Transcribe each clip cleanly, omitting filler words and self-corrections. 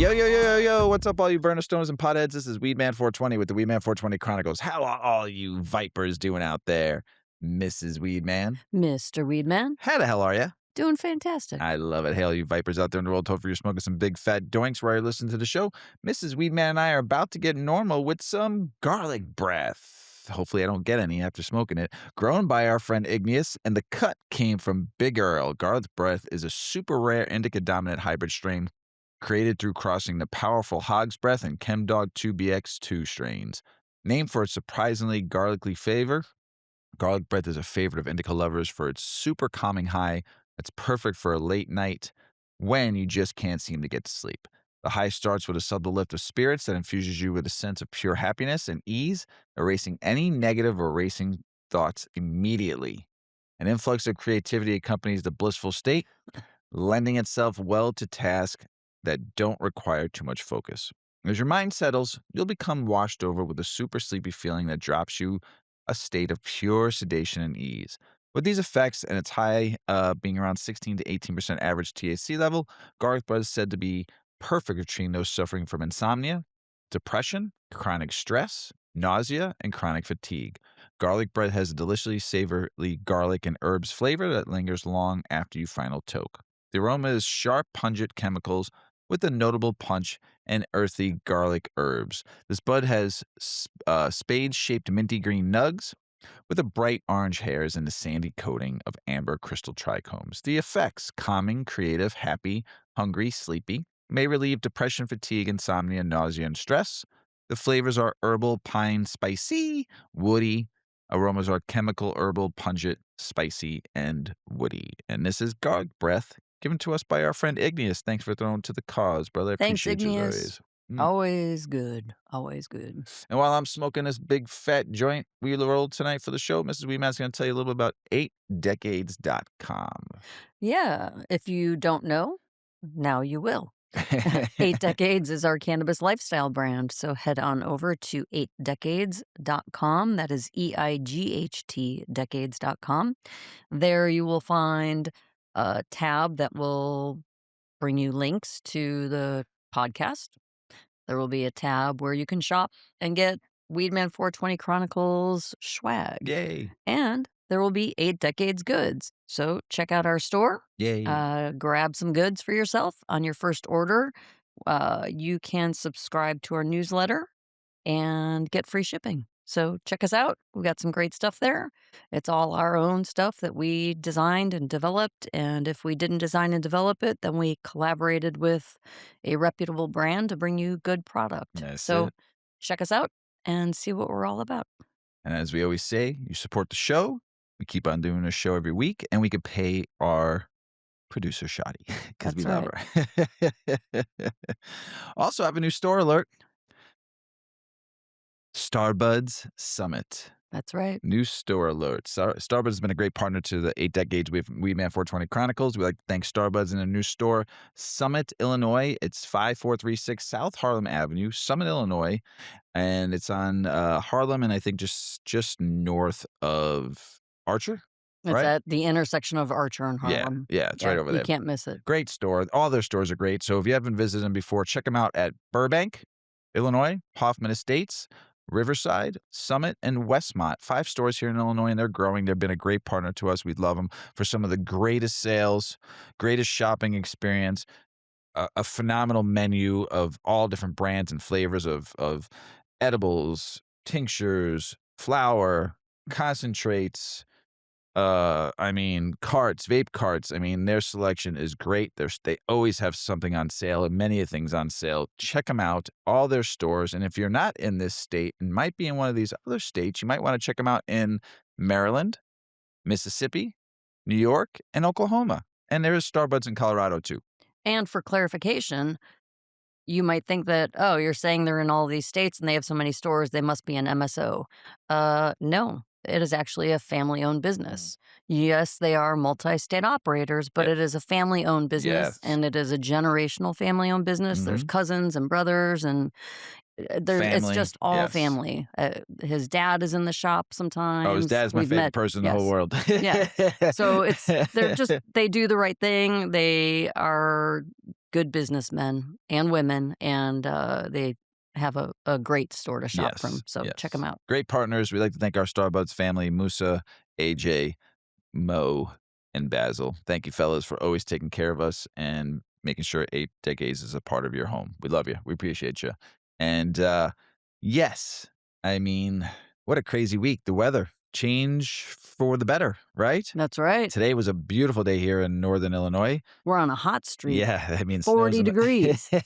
Yo, yo, yo, yo, yo. What's up, all you burner stones and potheads? This is Weedman 420 with the Weedman 420 Chronicles. How are all you vipers doing out there, Mrs. Weedman? Mr. Weedman, How the hell are you? doing fantastic. I love it. Hey, all you vipers out there in the world, hopefully you're smoking some big fat doinks where you listen to the show. Mrs. Weedman and I are about to get normal with some garlic breath. Hopefully I don't get any after smoking it. Grown by our friend Ignius, and the cut came from Big Earl. Garlic breath is a super rare indica-dominant hybrid strain created through crossing the powerful Hog's Breath and Chemdog 2BX2 strains. Named for its surprisingly garlicky flavor, garlic breath is a favorite of indica lovers for its super calming high that's perfect for a late night when you just can't seem to get to sleep. The high starts with a subtle lift of spirits that infuses you with a sense of pure happiness and ease, erasing any negative or racing thoughts immediately. An influx of creativity accompanies the blissful state, lending itself well to tasks that don't require too much focus. As your mind settles, you'll become washed over with a super sleepy feeling that drops you a state of pure sedation and ease. With these effects and its high being around 16 to 18% average THC level, garlic breath is said to be perfect for treating those suffering from insomnia, depression, chronic stress, nausea, and chronic fatigue. Garlic bread has a deliciously savory garlic and herbs flavor that lingers long after you final toke. The aroma is sharp, pungent chemicals with a notable punch and earthy garlic herbs. This bud has spade-shaped minty green nugs with a bright orange hairs and a sandy coating of amber crystal trichomes. The effects, calming, creative, happy, hungry, sleepy, may relieve depression, fatigue, insomnia, nausea, and stress. The flavors are herbal, pine, spicy, woody. Aromas are chemical, herbal, pungent, spicy, and woody. And this is garlic breath given to us by our friend Ignius. Thanks for throwing to the cause, brother. I Thanks, appreciate you as Ignius. always. Always good. Always good. And while I'm smoking this big fat joint we rolled tonight for the show, Mrs. Weedman's going to tell you a little bit about 8decades.com. Yeah, if you don't know, now you will. 8 Decades is our cannabis lifestyle brand, so head on over to 8decades.com. That is EIGHT decades.com. There you will find a tab that will bring you links to the podcast. There will be a tab where you can shop and get Weedman 420 Chronicles swag. Yay. And there will be 8 Decades goods. So check out our store. Yay. Grab some goods for yourself on your first order. You can subscribe to our newsletter and get free shipping. So check us out. We've got some great stuff there. It's all our own stuff that we designed and developed. And if we didn't design and develop it, then we collaborated with a reputable brand to bring you good product. That's So it. check us out and see what we're all about. And as we always say, you support the show. We keep on doing a show every week, and we could pay our producer Shoddy because we That's love her. Also, I have a new store alert. Starbuds Summit. That's right. New store alert. Starbuds has been a great partner to the 8 Decades Weedman 420 Chronicles. We like to thank Starbuds in a new store, Summit, Illinois. It's 5436 South Harlem Avenue, Summit, Illinois. And it's on Harlem and I think just north of Archer. It's Right? at the intersection of Archer and Harlem. Yeah, it's right over there. You can't miss it. Great store. All their stores are great. So if you haven't visited them before, check them out at Burbank, Illinois, Hoffman Estates, Riverside, Summit, and Westmont. 5 stores here in Illinois, and they're growing. They've been a great partner to us. We'd love them for some of the greatest sales, greatest shopping experience, a phenomenal menu of all different brands and flavors of edibles, tinctures, flour, concentrates, carts, vape carts. I mean, their selection is great. They always have something on sale and many things on sale. Check them out, all their stores. And if you're not in this state and might be in one of these other states, you might want to check them out in Maryland, Mississippi, New York, and Oklahoma. And there is Starbuds in Colorado too. And for clarification, you might think that, oh, you're saying they're in all these states and they have so many stores, they must be an MSO. No. It is actually a family-owned business. Yes, they are multi-state operators, but it is a family-owned business, and it is a generational family-owned business. There's cousins and brothers, and it's just all family. His dad is in the shop sometimes. Oh, his dad's my favorite person in the whole world. Yeah. So they do the right thing. They are good businessmen and women, and they have a great store to shop from. Yes, So check them yes. out. Great partners. We'd like to thank our Starbuds family, Musa, AJ, Mo, and Basil. Thank you, fellas, for always taking care of us and making sure 8 decades is a part of your home. We love you. We appreciate you. And yes, I mean, what a crazy week. The weather change for the better, right? That's right. Today was a beautiful day here in Northern Illinois. We're on a hot streak. Yeah, I mean, snow's 40 in degrees. the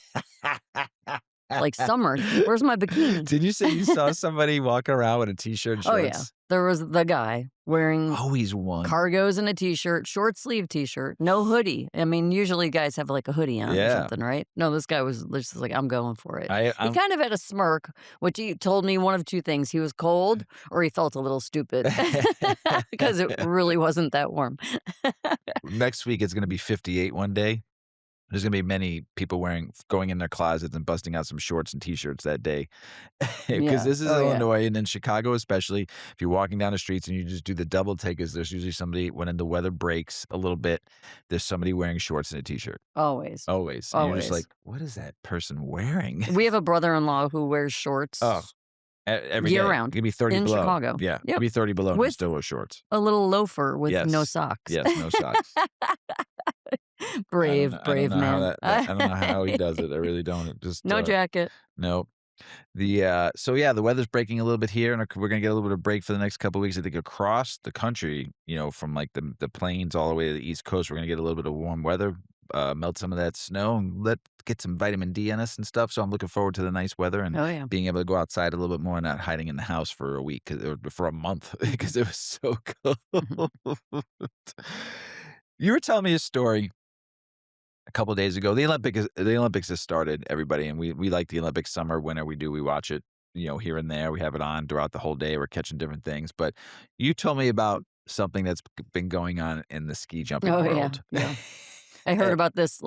It's like summer. Where's my bikini? Did you say you saw somebody walking around with a t-shirt and Oh, yeah. shorts? There was the guy wearing Always one. cargos and a t-shirt, short sleeve t-shirt, no hoodie. I mean, usually guys have like a hoodie on or Yeah. something, right? No, this guy was just like, I'm going for it. He I'm kind of had a smirk, which he told me one of two things. He was cold or he felt a little stupid because it really wasn't that warm. Next week, it's going to be 58 one day. There's going to be many people going in their closets and busting out some shorts and t-shirts that day. Because Yeah. this is Oh, yeah. Illinois, and in Chicago especially, if you're walking down the streets and you just do the double take, is there's usually somebody, when the weather breaks a little bit, there's somebody wearing shorts and a t-shirt. Always. Always. And you're just Always. like, what is that person wearing? We have a brother-in-law who wears shorts Oh, every year day. round Give me 30 in below. Chicago. Yeah. Yep. Give me 30 below and he With still wears shorts. a little loafer with no Yes. socks. Yes, no socks. Brave I don't know how man. I don't know how he does it. I really don't. It just No jacket. no. So yeah, the weather's breaking a little bit here, and we're gonna get a little bit of break for the next couple of weeks. I think across the country, from like the plains all the way to the East Coast, we're gonna get a little bit of warm weather, melt some of that snow, and get some vitamin D in us and stuff. So I'm looking forward to the nice weather and Oh, yeah. being able to go outside a little bit more and not hiding in the house for a week or for a month because it was so cold. You were telling me a story a couple of days ago. The Olympics has started, everybody, and we like the Olympics summer, winter. We watch it, here and there. We have it on throughout the whole day. We're catching different things. But you told me about something that's been going on in the ski jumping Oh, yeah. world. Yeah. I heard about this,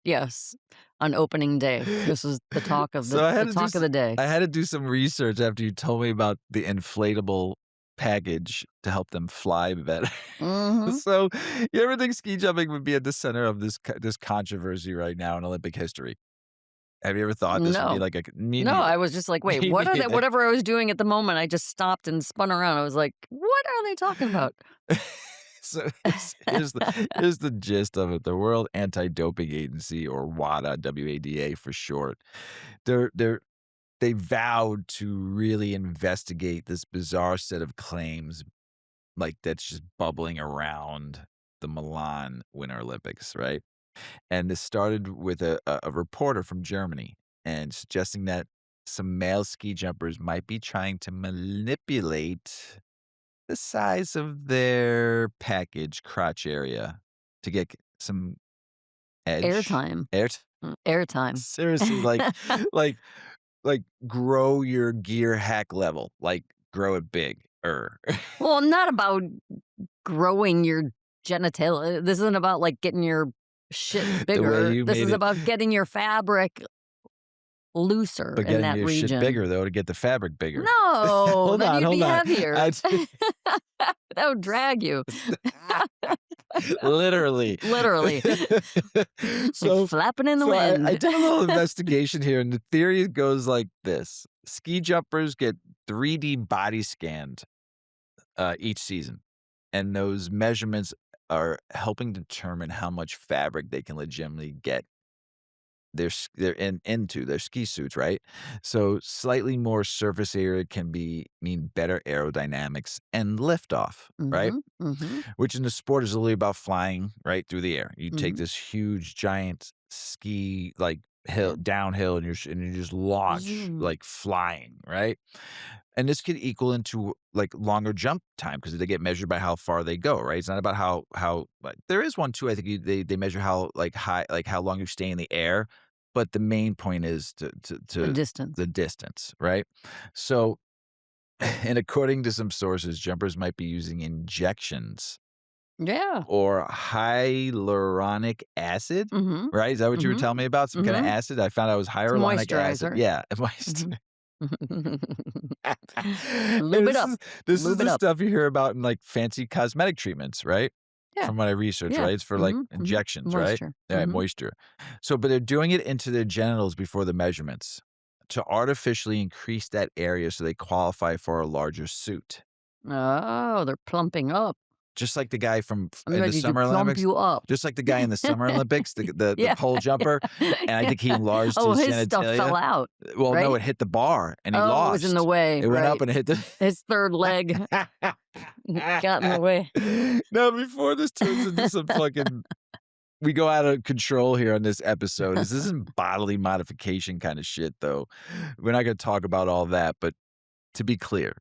yes, on opening day. This was the talk of So I had the to talk of the day. I had to do some research after you told me about the inflatable package to help them fly better. Mhm. So you ever think ski jumping would be at the center of this controversy right now in Olympic history? Have you ever thought this would be No. like a me No, neither. I was just like, wait, Me what are they? neither. Whatever I was doing at the moment, I just stopped and spun around. I was like, what are they talking about? So here's the gist of it. The World Anti-Doping Agency, or WADA, WADA for short, they vowed to really investigate this bizarre set of claims like that's just bubbling around the Milan Winter Olympics, right? And this started with a reporter from Germany and suggesting that some male ski jumpers might be trying to manipulate the size of their package crotch area to get some edge. Airtime. Air Airtime. Seriously, like like grow your gear hack level, like grow it big. Well, not about growing your genitalia. This isn't about like getting your shit The way bigger. you This made is it. about getting your fabric looser But in getting that your shit region. bigger though to get the fabric bigger. No, Hold then on, you'd be hold on. heavier. I That would drag you. Literally. Literally. So Like flapping in the so wind. I did a little investigation here, and the theory goes like this. Ski jumpers get 3D body scanned each season, and those measurements are helping determine how much fabric they can legitimately get into their ski suits, right? So slightly more surface area can mean better aerodynamics and liftoff, right? Mm-hmm. Mm-hmm. Which in the sport is really about flying right through the air. You take Mhm. this huge giant ski hill Yeah. downhill and you just launch Zoom. like flying, right? And this could equal into like longer jump time because they get measured by how far they go, right? It's not about how like there is one too. I think they measure how high, like how long you stay in the air, but the main point is The to distance. the distance, right? So, and according to some sources, jumpers might be using injections Yeah. or hyaluronic acid, Mm-hmm. right? Is that what you were Mm-hmm. telling me about? Some kind of Mm-hmm. acid? I found out it was It's hyaluronic acid. moisturizer. Yeah, Mhm. And Lube it up. this is Lube it the up. stuff you hear about in like fancy cosmetic treatments, right? Yeah. from what I researched, Yeah. right? It's for, like, injections, right? Moisture. Yeah, moisture. So, but they're doing it into their genitals before the measurements to artificially increase that area so they qualify for a larger suit. Oh, they're plumping up. Just like the guy from I'm in the ready to Summer plump Olympics, you up. just like the guy in the Summer Olympics, the Yeah. pole jumper, and I think he enlarged Oh, his his stuff fell genitalia. out, Well, no, right? it hit the bar and he Oh, it was in the lost. way, It went up right. and it hit the His third leg got in the way. Now, before this turns into some fucking we go out of control here on this episode. This isn't bodily modification kind of shit, though. We're not gonna talk about all that, but to be clear,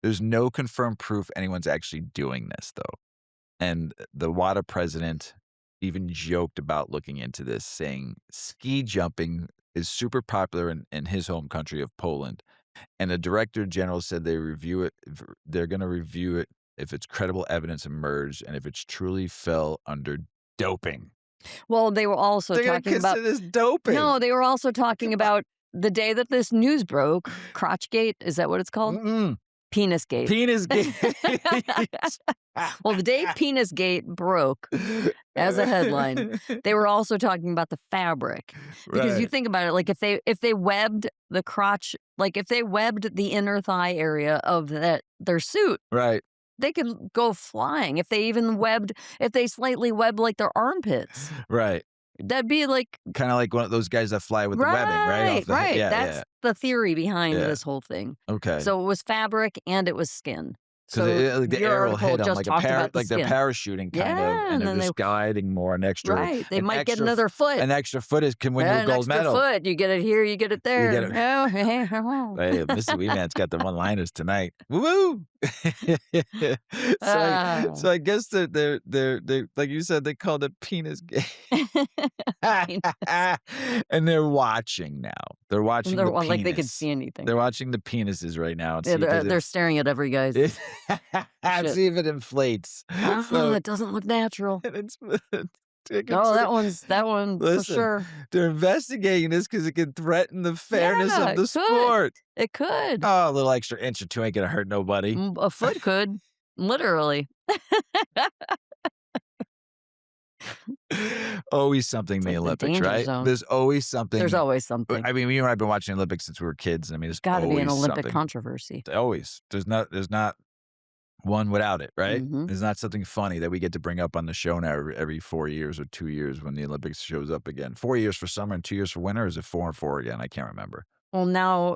there's no confirmed proof anyone's actually doing this, though. And the WADA president even joked about looking into this, saying ski jumping is super popular in his home country of Poland. And the director general said they're going to review it if it's credible evidence emerged and if it's truly fell under doping. Well, they were also They're going to talking about consider this doping. No, they were also talking about the day that this news broke, Crotchgate, is that what it's called? Mm-mm. Penisgate. Penisgate. Well, the day Penisgate broke as a headline, they were also talking about the fabric. Because you Right. think about it, like if they webbed the crotch, like if they webbed the inner thigh area of their suit, Right. they could go flying. If they slightly webbed like their armpits, Right. that'd be like Kind of like one of those guys that fly with the webbing, right? Off the right. Yeah, That's yeah. the theory behind Yeah. this whole thing. Okay. So it was fabric and it was skin. Because So like the your air will article hit them just like talked about the like they're skin. parachuting kind of, Yeah, and and they're then just guiding more an extra. Right. They an might get extra another foot. An extra foot can win you a An gold extra medal. foot. You get it here, you get it there. get it. Oh, Hey, Mr. Weedman's got the one-liners tonight. Woo! So I guess they're like you said, they called it penis gay. And they're watching now. They're watching the penis. like they could see anything. They're watching the penises right now and Yeah, see if they're staring at every guy's. it Shit. see if it inflates. Oh, it doesn't look natural. And it's Oh, that one's for Listen, sure. they're investigating this because it could threaten the fairness Yeah, of it the could. sport. It could. Oh, a little extra inch or two ain't gonna hurt nobody. A foot could. Literally. Always something in It's the like the Olympics, danger right? zone. There's always something. There's always something. I mean, you and I have been watching the Olympics since we were kids. I mean, there's Got to be an always Olympic something. controversy. Always. There's not one without it, right? Mhm. There's not something funny that we get to bring up on the show now every 4 years or 2 years when the Olympics shows up again. 4 years for summer and 2 years for winter, or is it 4 and 4 again? I can't remember. Well, now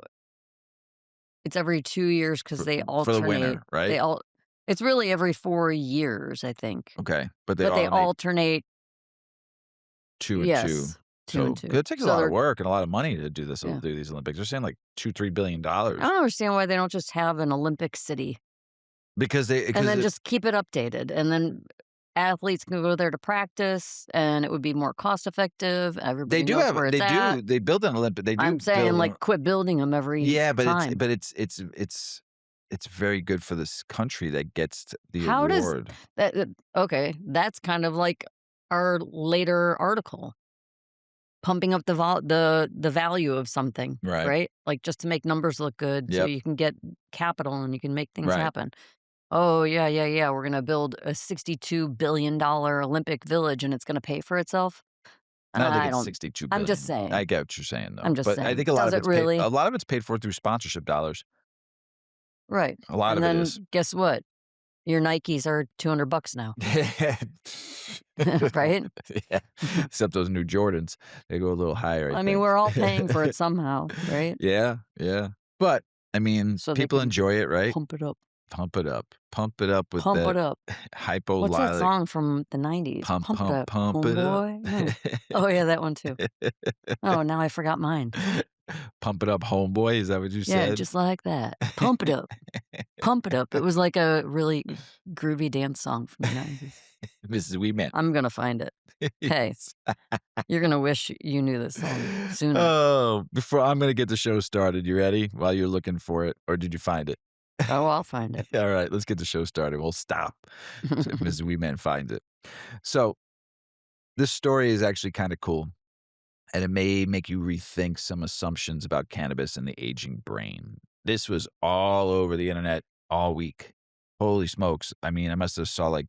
it's every 2 years because they For alternate. the winter, right? It's really every 4 years, I think. Okay. But But they alternate. 2 and 2. Yes, 2 and So 2. it takes a So lot of they're- work and a lot of money to do this. Yeah. Do these Olympics. They're saying like $2-3 billion I don't understand why they don't just have an Olympic city because and then just keep it updated, and then athletes can go there to practice, and it would be more cost effective. Everybody they do knows have where it's at. they build an Olympic. They do. I'm saying, build like, quit building them every yeah, but time. it's very good for this country that gets the How does award. okay, that's kind of like our later article. Pumping up the value of something, Right. right? Like just to make numbers look good so Yep. you can get capital and you can make things Right. happen. Oh, yeah. We're going to build a $62 billion Olympic village and it's going to pay for itself. I don't think I it's don't. 62 I'm billion. just saying. I get what you're saying though. I'm just but I saying. think a lot Does of it it's really? paid, a lot of it's paid for through sponsorship dollars. Right. A lot And of it then is. guess what? Your Nikes are $200 now, right? Yeah. Except those new Jordans, they go a little higher. I mean, think. we're all paying for it somehow, right? Yeah. But I mean, So they people can enjoy it, right? Pump it up. Pump it up with Pump that it up. hypo What's that lilac. song from the 90s? Pump it up, pump it up. homeboy. No. Oh, yeah, that one too. Oh, now I forgot mine. Pump it up, homeboy. Is that what you Yeah, said? just like that. Pump it up. Pump it up. It was like a really groovy dance song from the 90s. Mrs. Weedman. I'm going to find it. Hey, you're going to wish you knew this song sooner. Oh, before I'm going to get the show started. You ready? While you're looking for it, or did you find it? Oh, I'll find it. All right, let's get the show started. We'll stop if Mrs. Weedman finds it. So this story is actually kind of cool, and it may make you rethink some assumptions about cannabis and the aging brain. This was all over the internet all week. Holy smokes. I mean, I must have saw like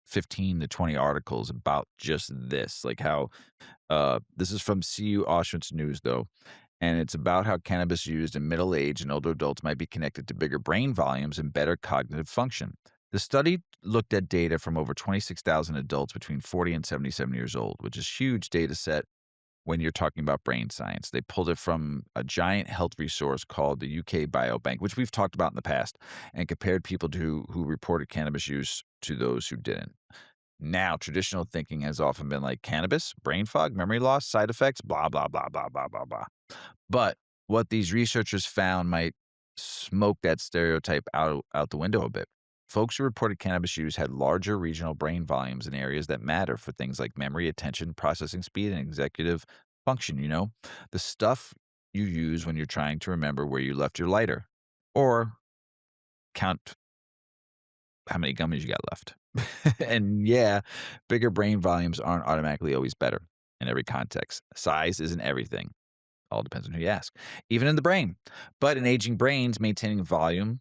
15 to 20 articles about just this, like how this is from CU Auschwitz News, though, and it's about how cannabis used in middle age and older adults might be connected to bigger brain volumes and better cognitive function. The study looked at data from over 26,000 adults between 40 and 77 years old, which is huge data set when you're talking about brain science. They pulled it from a giant health resource called the UK Biobank, which we've talked about in the past, and compared people who reported cannabis use to those who didn't. Now, traditional thinking has often been like cannabis, brain fog, memory loss, side effects, blah, blah, blah, blah, blah, blah, blah. But what these researchers found might smoke that stereotype out the window a bit. Folks who reported cannabis use had larger regional brain volumes in areas that matter for things like memory, attention, processing speed, and executive function. The stuff you use when you're trying to remember where you left your lighter or count how many gummies you got left. And yeah, bigger brain volumes aren't automatically always better in every context. Size isn't everything. All depends on who you ask, even in the brain. But in aging brains, maintaining volume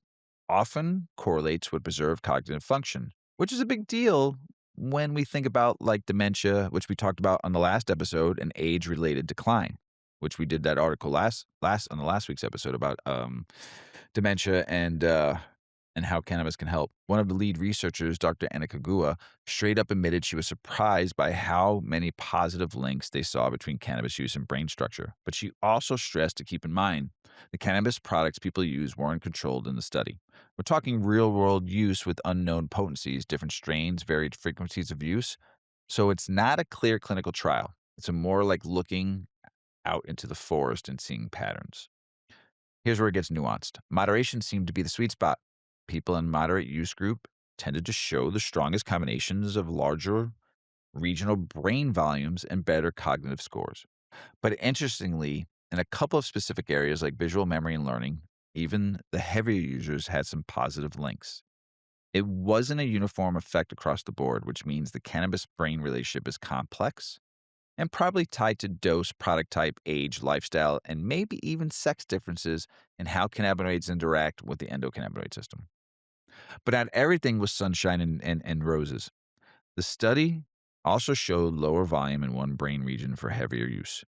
often correlates with preserved cognitive function, which is a big deal when we think about like dementia, which we talked about on the last episode, and age-related decline, which we did that article last on the last week's episode about dementia and how cannabis can help. One of the lead researchers, Dr. Anna Kagua, straight up admitted she was surprised by how many positive links they saw between cannabis use and brain structure. But she also stressed to keep in mind the cannabis products people use weren't controlled in the study. We're talking real world use with unknown potencies, different strains, varied frequencies of use. So it's not a clear clinical trial. It's a more like looking out into the forest and seeing patterns. Here's where it gets nuanced. Moderation seemed to be the sweet spot. People in moderate use group tended to show the strongest combinations of larger regional brain volumes and better cognitive scores. But interestingly, in a couple of specific areas like visual memory and learning, even the heavier users had some positive links. It wasn't a uniform effect across the board, which means the cannabis brain relationship is complex and probably tied to dose, product type, age, lifestyle, and maybe even sex differences in how cannabinoids interact with the endocannabinoid system. But not everything was sunshine and roses. The study also showed lower volume in one brain region for heavier use.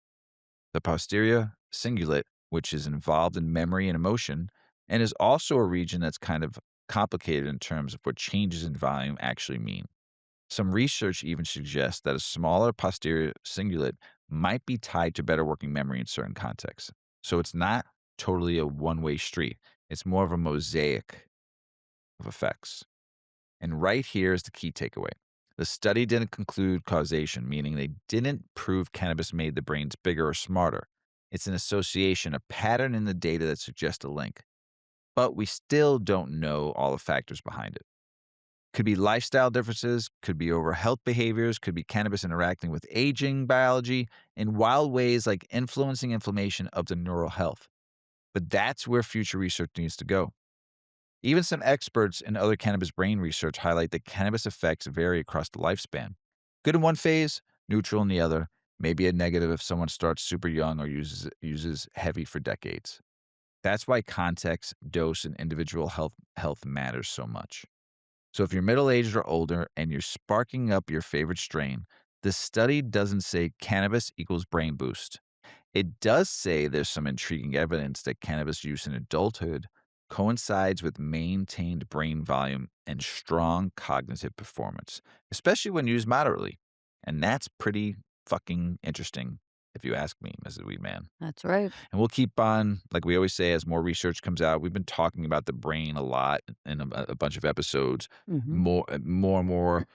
The posterior cingulate, which is involved in memory and emotion, and is also a region that's kind of complicated in terms of what changes in volume actually mean. Some research even suggests that a smaller posterior cingulate might be tied to better working memory in certain contexts. So it's not totally a one way street, it's more of a mosaic of effects. And right here is the key takeaway. The study didn't conclude causation, meaning they didn't prove cannabis made the brains bigger or smarter. It's an association, a pattern in the data that suggests a link. But we still don't know all the factors behind it. Could be lifestyle differences, could be over health behaviors, could be cannabis interacting with aging biology in wild ways like influencing inflammation of the neural health. But that's where future research needs to go. Even some experts in other cannabis brain research highlight that cannabis effects vary across the lifespan. Good in one phase, neutral in the other, maybe a negative if someone starts super young or uses heavy for decades. That's why context, dose, and individual health matters so much. So if you're middle-aged or older and you're sparking up your favorite strain, the study doesn't say cannabis equals brain boost. It does say there's some intriguing evidence that cannabis use in adulthood coincides with maintained brain volume and strong cognitive performance, especially when used moderately. And that's pretty fucking interesting, if you ask me, Mrs. Weedman. That's right. And we'll keep on, like we always say, as more research comes out. We've been talking about the brain a lot in a bunch of episodes, Mhm. more and more,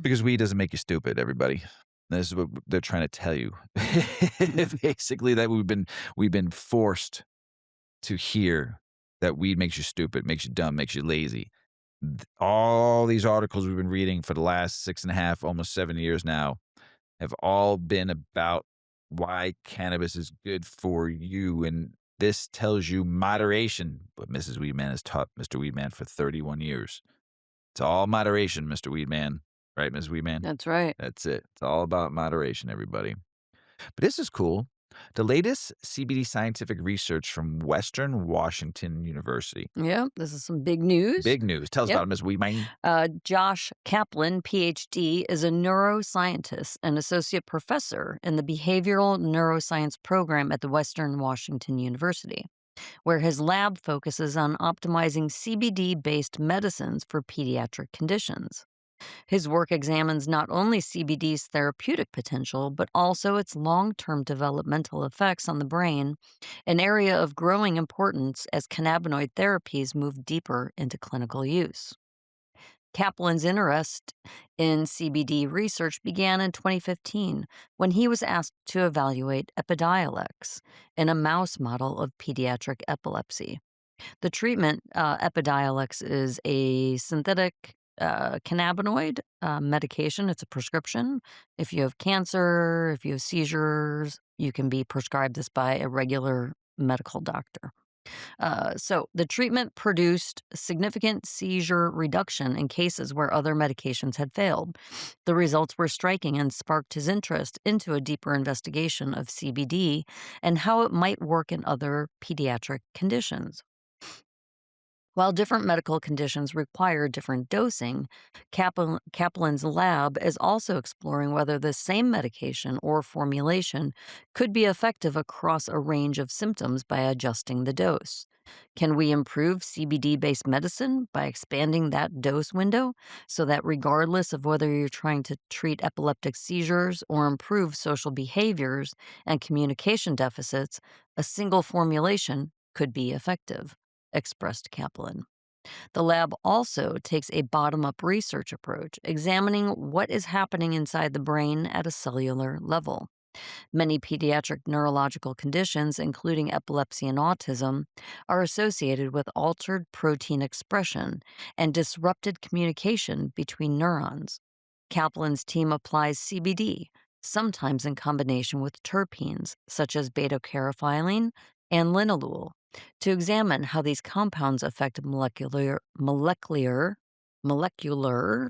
because weed doesn't make you stupid, everybody. This is what they're trying to tell you. Basically, that we've been forced to hear that weed makes you stupid, makes you dumb, makes you lazy. All these articles we've been reading for the last 6.5, almost 7 years now have all been about why cannabis is good for you. And this tells you moderation. But Mrs. Weedman has taught Mr. Weedman for 31 years. It's all moderation, Mr. Weedman. Right, Ms. Weedman? That's right. That's it. It's all about moderation, everybody. But this is cool. The latest CBD scientific research from Western Washington University. Yeah, this is some big news. Big news. Tell us Yep. about it, Ms. Weedman. Josh Kaplan, PhD, is a neuroscientist and associate professor in the behavioral neuroscience program at the Western Washington University, where his lab focuses on optimizing CBD based medicines for pediatric conditions. His work examines not only CBD's therapeutic potential, but also its long term developmental effects on the brain, an area of growing importance as cannabinoid therapies move deeper into clinical use. Kaplan's interest in CBD research began in 2015 when he was asked to evaluate Epidiolex in a mouse model of pediatric epilepsy. The treatment, Epidiolex, is a synthetic cannabinoid medication. It's a prescription. If you have cancer, if you have seizures, you can be prescribed this by a regular medical doctor. So the treatment produced significant seizure reduction in cases where other medications had failed. The results were striking and sparked his interest into a deeper investigation of CBD and how it might work in other pediatric conditions. While different medical conditions require different dosing, Kaplan's lab is also exploring whether the same medication or formulation could be effective across a range of symptoms by adjusting the dose. Can we improve CBD based medicine by expanding that dose window so that regardless of whether you're trying to treat epileptic seizures or improve social behaviors and communication deficits, a single formulation could be effective? Expressed Kaplan. The lab also takes a bottom up research approach, examining what is happening inside the brain at a cellular level. Many pediatric neurological conditions, including epilepsy and autism, are associated with altered protein expression and disrupted communication between neurons. Kaplan's team applies CBD, sometimes in combination with terpenes, such as beta-caryophyllene and linalool, to examine how these compounds affect molecular There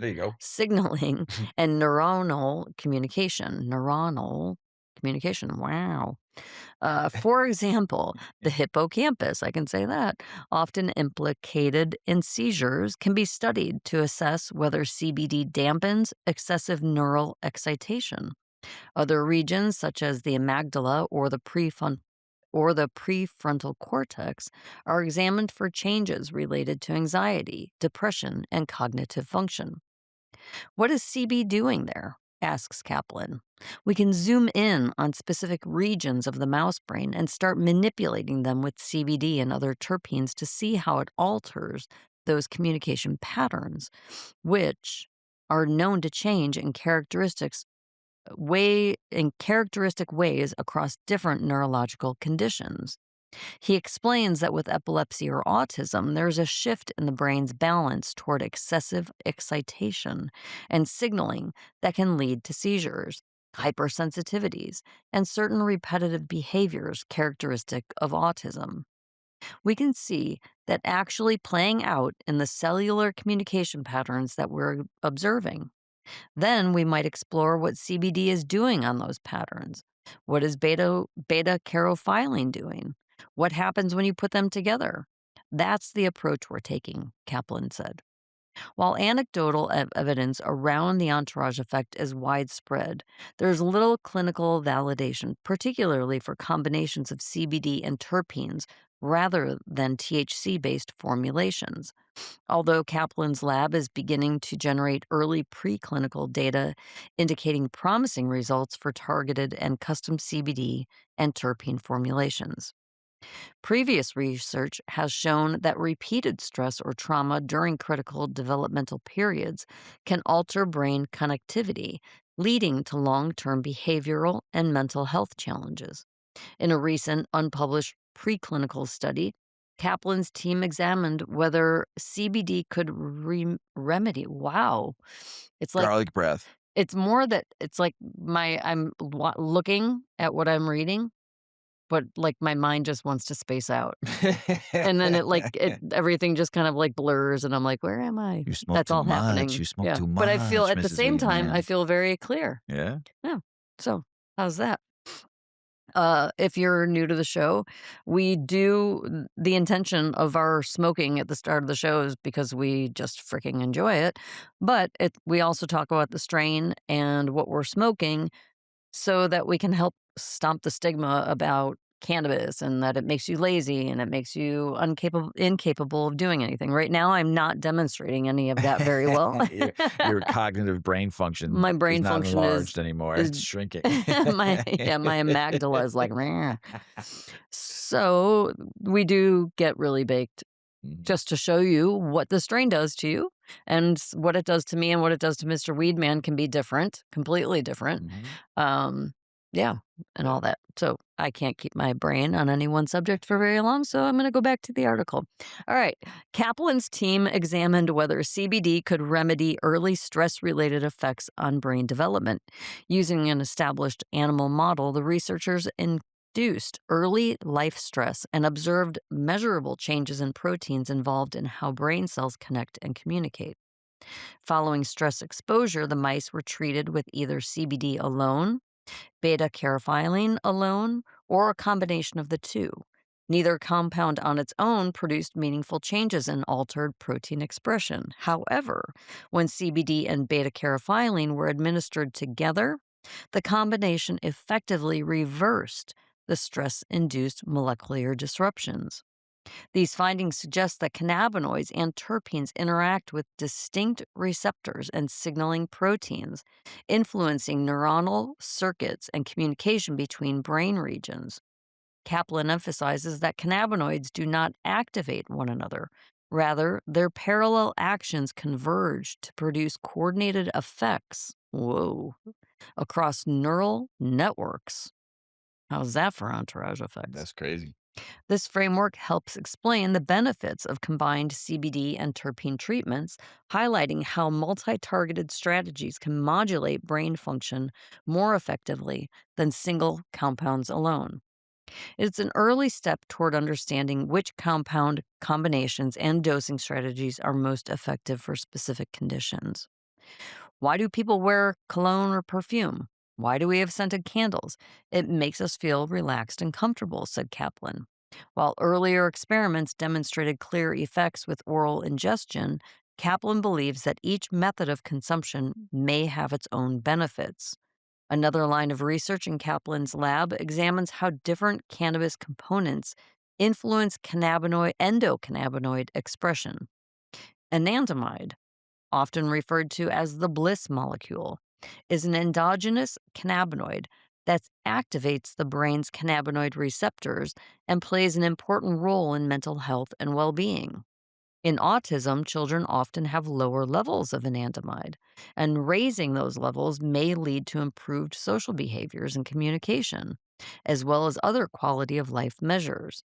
you go. signaling and neuronal communication. Wow. For example, the hippocampus, I can say that, often implicated in seizures, can be studied to assess whether CBD dampens excessive neural excitation. Other regions, such as the amygdala or the prefrontal cortex, are examined for changes related to anxiety, depression, and cognitive function. What is CB doing there? Asks Kaplan. We can zoom in on specific regions of the mouse brain and start manipulating them with CBD and other terpenes to see how it alters those communication patterns, which are known to change in characteristic ways across different neurological conditions. He explains that with epilepsy or autism, there's a shift in the brain's balance toward excessive excitation and signaling that can lead to seizures, hypersensitivities, and certain repetitive behaviors characteristic of autism. We can see that actually playing out in the cellular communication patterns that we're observing. Then we might explore what CBD is doing on those patterns. What is beta carophylline doing? What happens when you put them together? That's the approach we're taking, Kaplan said. While anecdotal evidence around the entourage effect is widespread, there's little clinical validation, particularly for combinations of CBD and terpenes rather than THC based formulations. Although Kaplan's lab is beginning to generate early preclinical data indicating promising results for targeted and custom CBD and terpene formulations. Previous research has shown that repeated stress or trauma during critical developmental periods can alter brain connectivity, leading to long term behavioral and mental health challenges. In a recent unpublished preclinical study, Kaplan's team examined whether CBD could remedy. Wow. It's like, Garlic breath. it's more that it's like looking at what I'm reading, but like my mind just wants to space out. And then everything just kind of like blurs and I'm like, where am I? You smoke That's too all much. happening. You smoke Yeah. too But I feel much, at the Mrs. same time, I Weedman. feel very clear. Yeah. Yeah. So how's that? If you're new to the show, we do the intention of our smoking at the start of the show is because we just freaking enjoy it. But we also talk about the strain and what we're smoking so that we can help stomp the stigma about cannabis and that it makes you lazy and it makes you incapable of doing anything. Right now, I'm not demonstrating any of that very well. Your cognitive brain function My is brain not function enlarged anymore, is it's shrinking. my amygdala is like, "Meh." So we do get really baked Mhm, just to show you what the strain does to you, and what it does to me and what it does to Mr. Weedman can be different, completely different. mhm, Um, yeah, and yeah. all that. So I can't keep my brain on any one subject for very long, so I'm going to go back to the article. All right. Kaplan's team examined whether CBD could remedy early stress related effects on brain development. Using an established animal model, the researchers induced early life stress and observed measurable changes in proteins involved in how brain cells connect and communicate. Following stress exposure, the mice were treated with either CBD alone, beta carophylline alone, or a combination of the two. Neither compound on its own produced meaningful changes in altered protein expression. However, when CBD and beta carophylline were administered together, the combination effectively reversed the stress induced molecular disruptions. These findings suggest that cannabinoids and terpenes interact with distinct receptors and signaling proteins, influencing neuronal circuits and communication between brain regions. Kaplan emphasizes that cannabinoids do not activate one another. Rather, their parallel actions converge to produce coordinated effects. Whoa. Across neural networks. How's that for entourage effects? That's crazy. This framework helps explain the benefits of combined CBD and terpene treatments, highlighting how multi targeted strategies can modulate brain function more effectively than single compounds alone. It's an early step toward understanding which compound combinations and dosing strategies are most effective for specific conditions. Why do people wear cologne or perfume? Why do we have scented candles? It makes us feel relaxed and comfortable, said Kaplan. While earlier experiments demonstrated clear effects with oral ingestion, Kaplan believes that each method of consumption may have its own benefits. Another line of research in Kaplan's lab examines how different cannabis components influence endocannabinoid expression. Anandamide, often referred to as the bliss molecule, is an endogenous cannabinoid that activates the brain's cannabinoid receptors and plays an important role in mental health and well being. In autism, children often have lower levels of anandamide, and raising those levels may lead to improved social behaviors and communication, as well as other quality of life measures.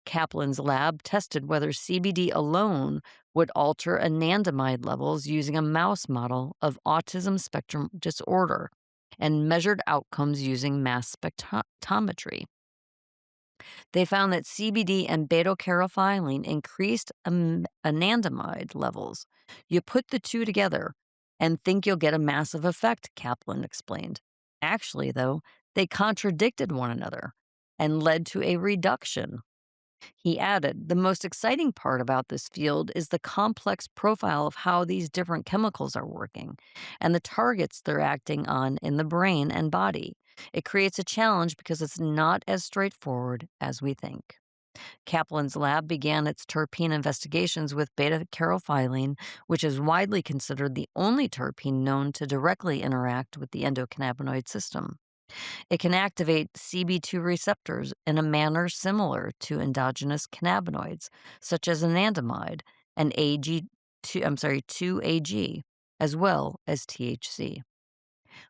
Kaplan's lab tested whether CBD alone would alter anandamide levels using a mouse model of autism spectrum disorder and measured outcomes using mass spectrometry. They found that CBD and beta-carophylline increased anandamide levels. You put the two together and think you'll get a massive effect, Kaplan explained. Actually, though, they contradicted one another and led to a reduction. He added, the most exciting part about this field is the complex profile of how these different chemicals are working and the targets they're acting on in the brain and body. It creates a challenge because it's not as straightforward as we think. Kaplan's lab began its terpene investigations with beta carophylline, which is widely considered the only terpene known to directly interact with the endocannabinoid system. It can activate CB2 receptors in a manner similar to endogenous cannabinoids, such as anandamide and 2AG, as well as THC.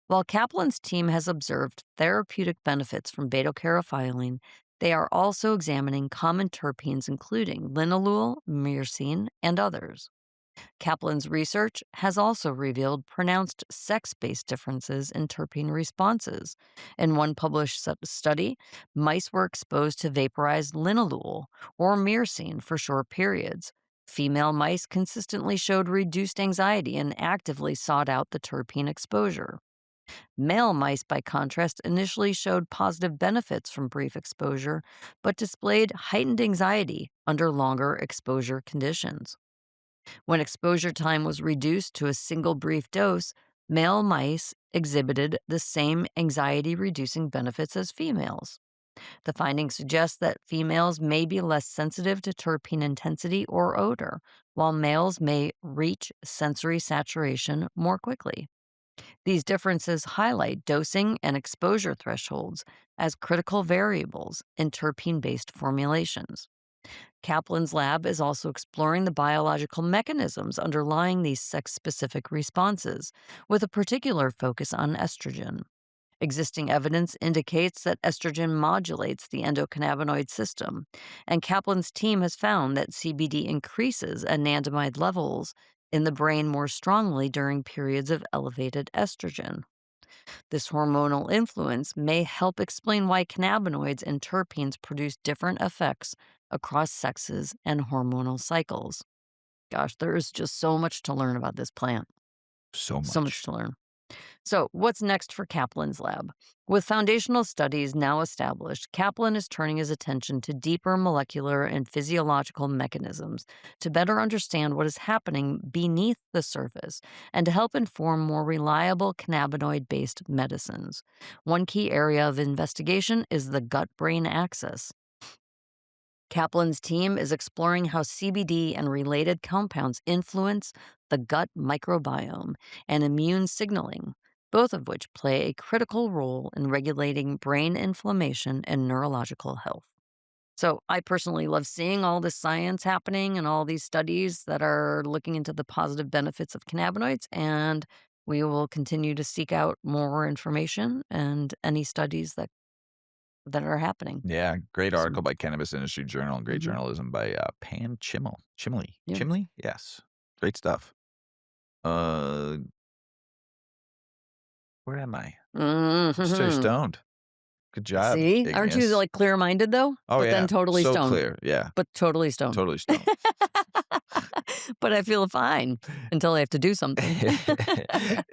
While Kaplan's team has observed therapeutic benefits from beta-carophylline, they are also examining common terpenes including linalool, myrcene, and others. Kaplan's research has also revealed pronounced sex based differences in terpene responses. In one published study, mice were exposed to vaporized linalool or myrcene for short periods. Female mice consistently showed reduced anxiety and actively sought out the terpene exposure. Male mice, by contrast, initially showed positive benefits from brief exposure, but displayed heightened anxiety under longer exposure conditions. When exposure time was reduced to a single brief dose, male mice exhibited the same anxiety reducing benefits as females. The findings suggest that females may be less sensitive to terpene intensity or odor, while males may reach sensory saturation more quickly. These differences highlight dosing and exposure thresholds as critical variables in terpene based formulations. Kaplan's lab is also exploring the biological mechanisms underlying these sex specific responses, with a particular focus on estrogen. Existing evidence indicates that estrogen modulates the endocannabinoid system, and Kaplan's team has found that CBD increases anandamide levels in the brain more strongly during periods of elevated estrogen. This hormonal influence may help explain why cannabinoids and terpenes produce different effects across sexes and hormonal cycles. Gosh, there is just so much to learn about this plant. So So much much. to learn. So, what's next for Kaplan's lab? With foundational studies now established, Kaplan is turning his attention to deeper molecular and physiological mechanisms to better understand what is happening beneath the surface and to help inform more reliable cannabinoid based medicines. One key area of investigation is the gut brain axis. Kaplan's team is exploring how CBD and related compounds influence the gut microbiome and immune signaling, both of which play a critical role in regulating brain inflammation and neurological health. So, I personally love seeing all this science happening and all these studies that are looking into the positive benefits of cannabinoids. And we will continue to seek out more information and any studies that are happening. Yeah, great So, article by Cannabis Industry Journal and great mhm, journalism by Pam Chimmel. Chimley. yeah. Chimley? Yes. Great stuff. Uh, where am I? I'm so Mhm. stoned. Good job, See? Aren't you, Ignius. like, clear-minded, though? Oh, But then yeah. totally So stoned. clear. Yeah. But totally stoned. Totally stoned. But I feel fine until I have to do something.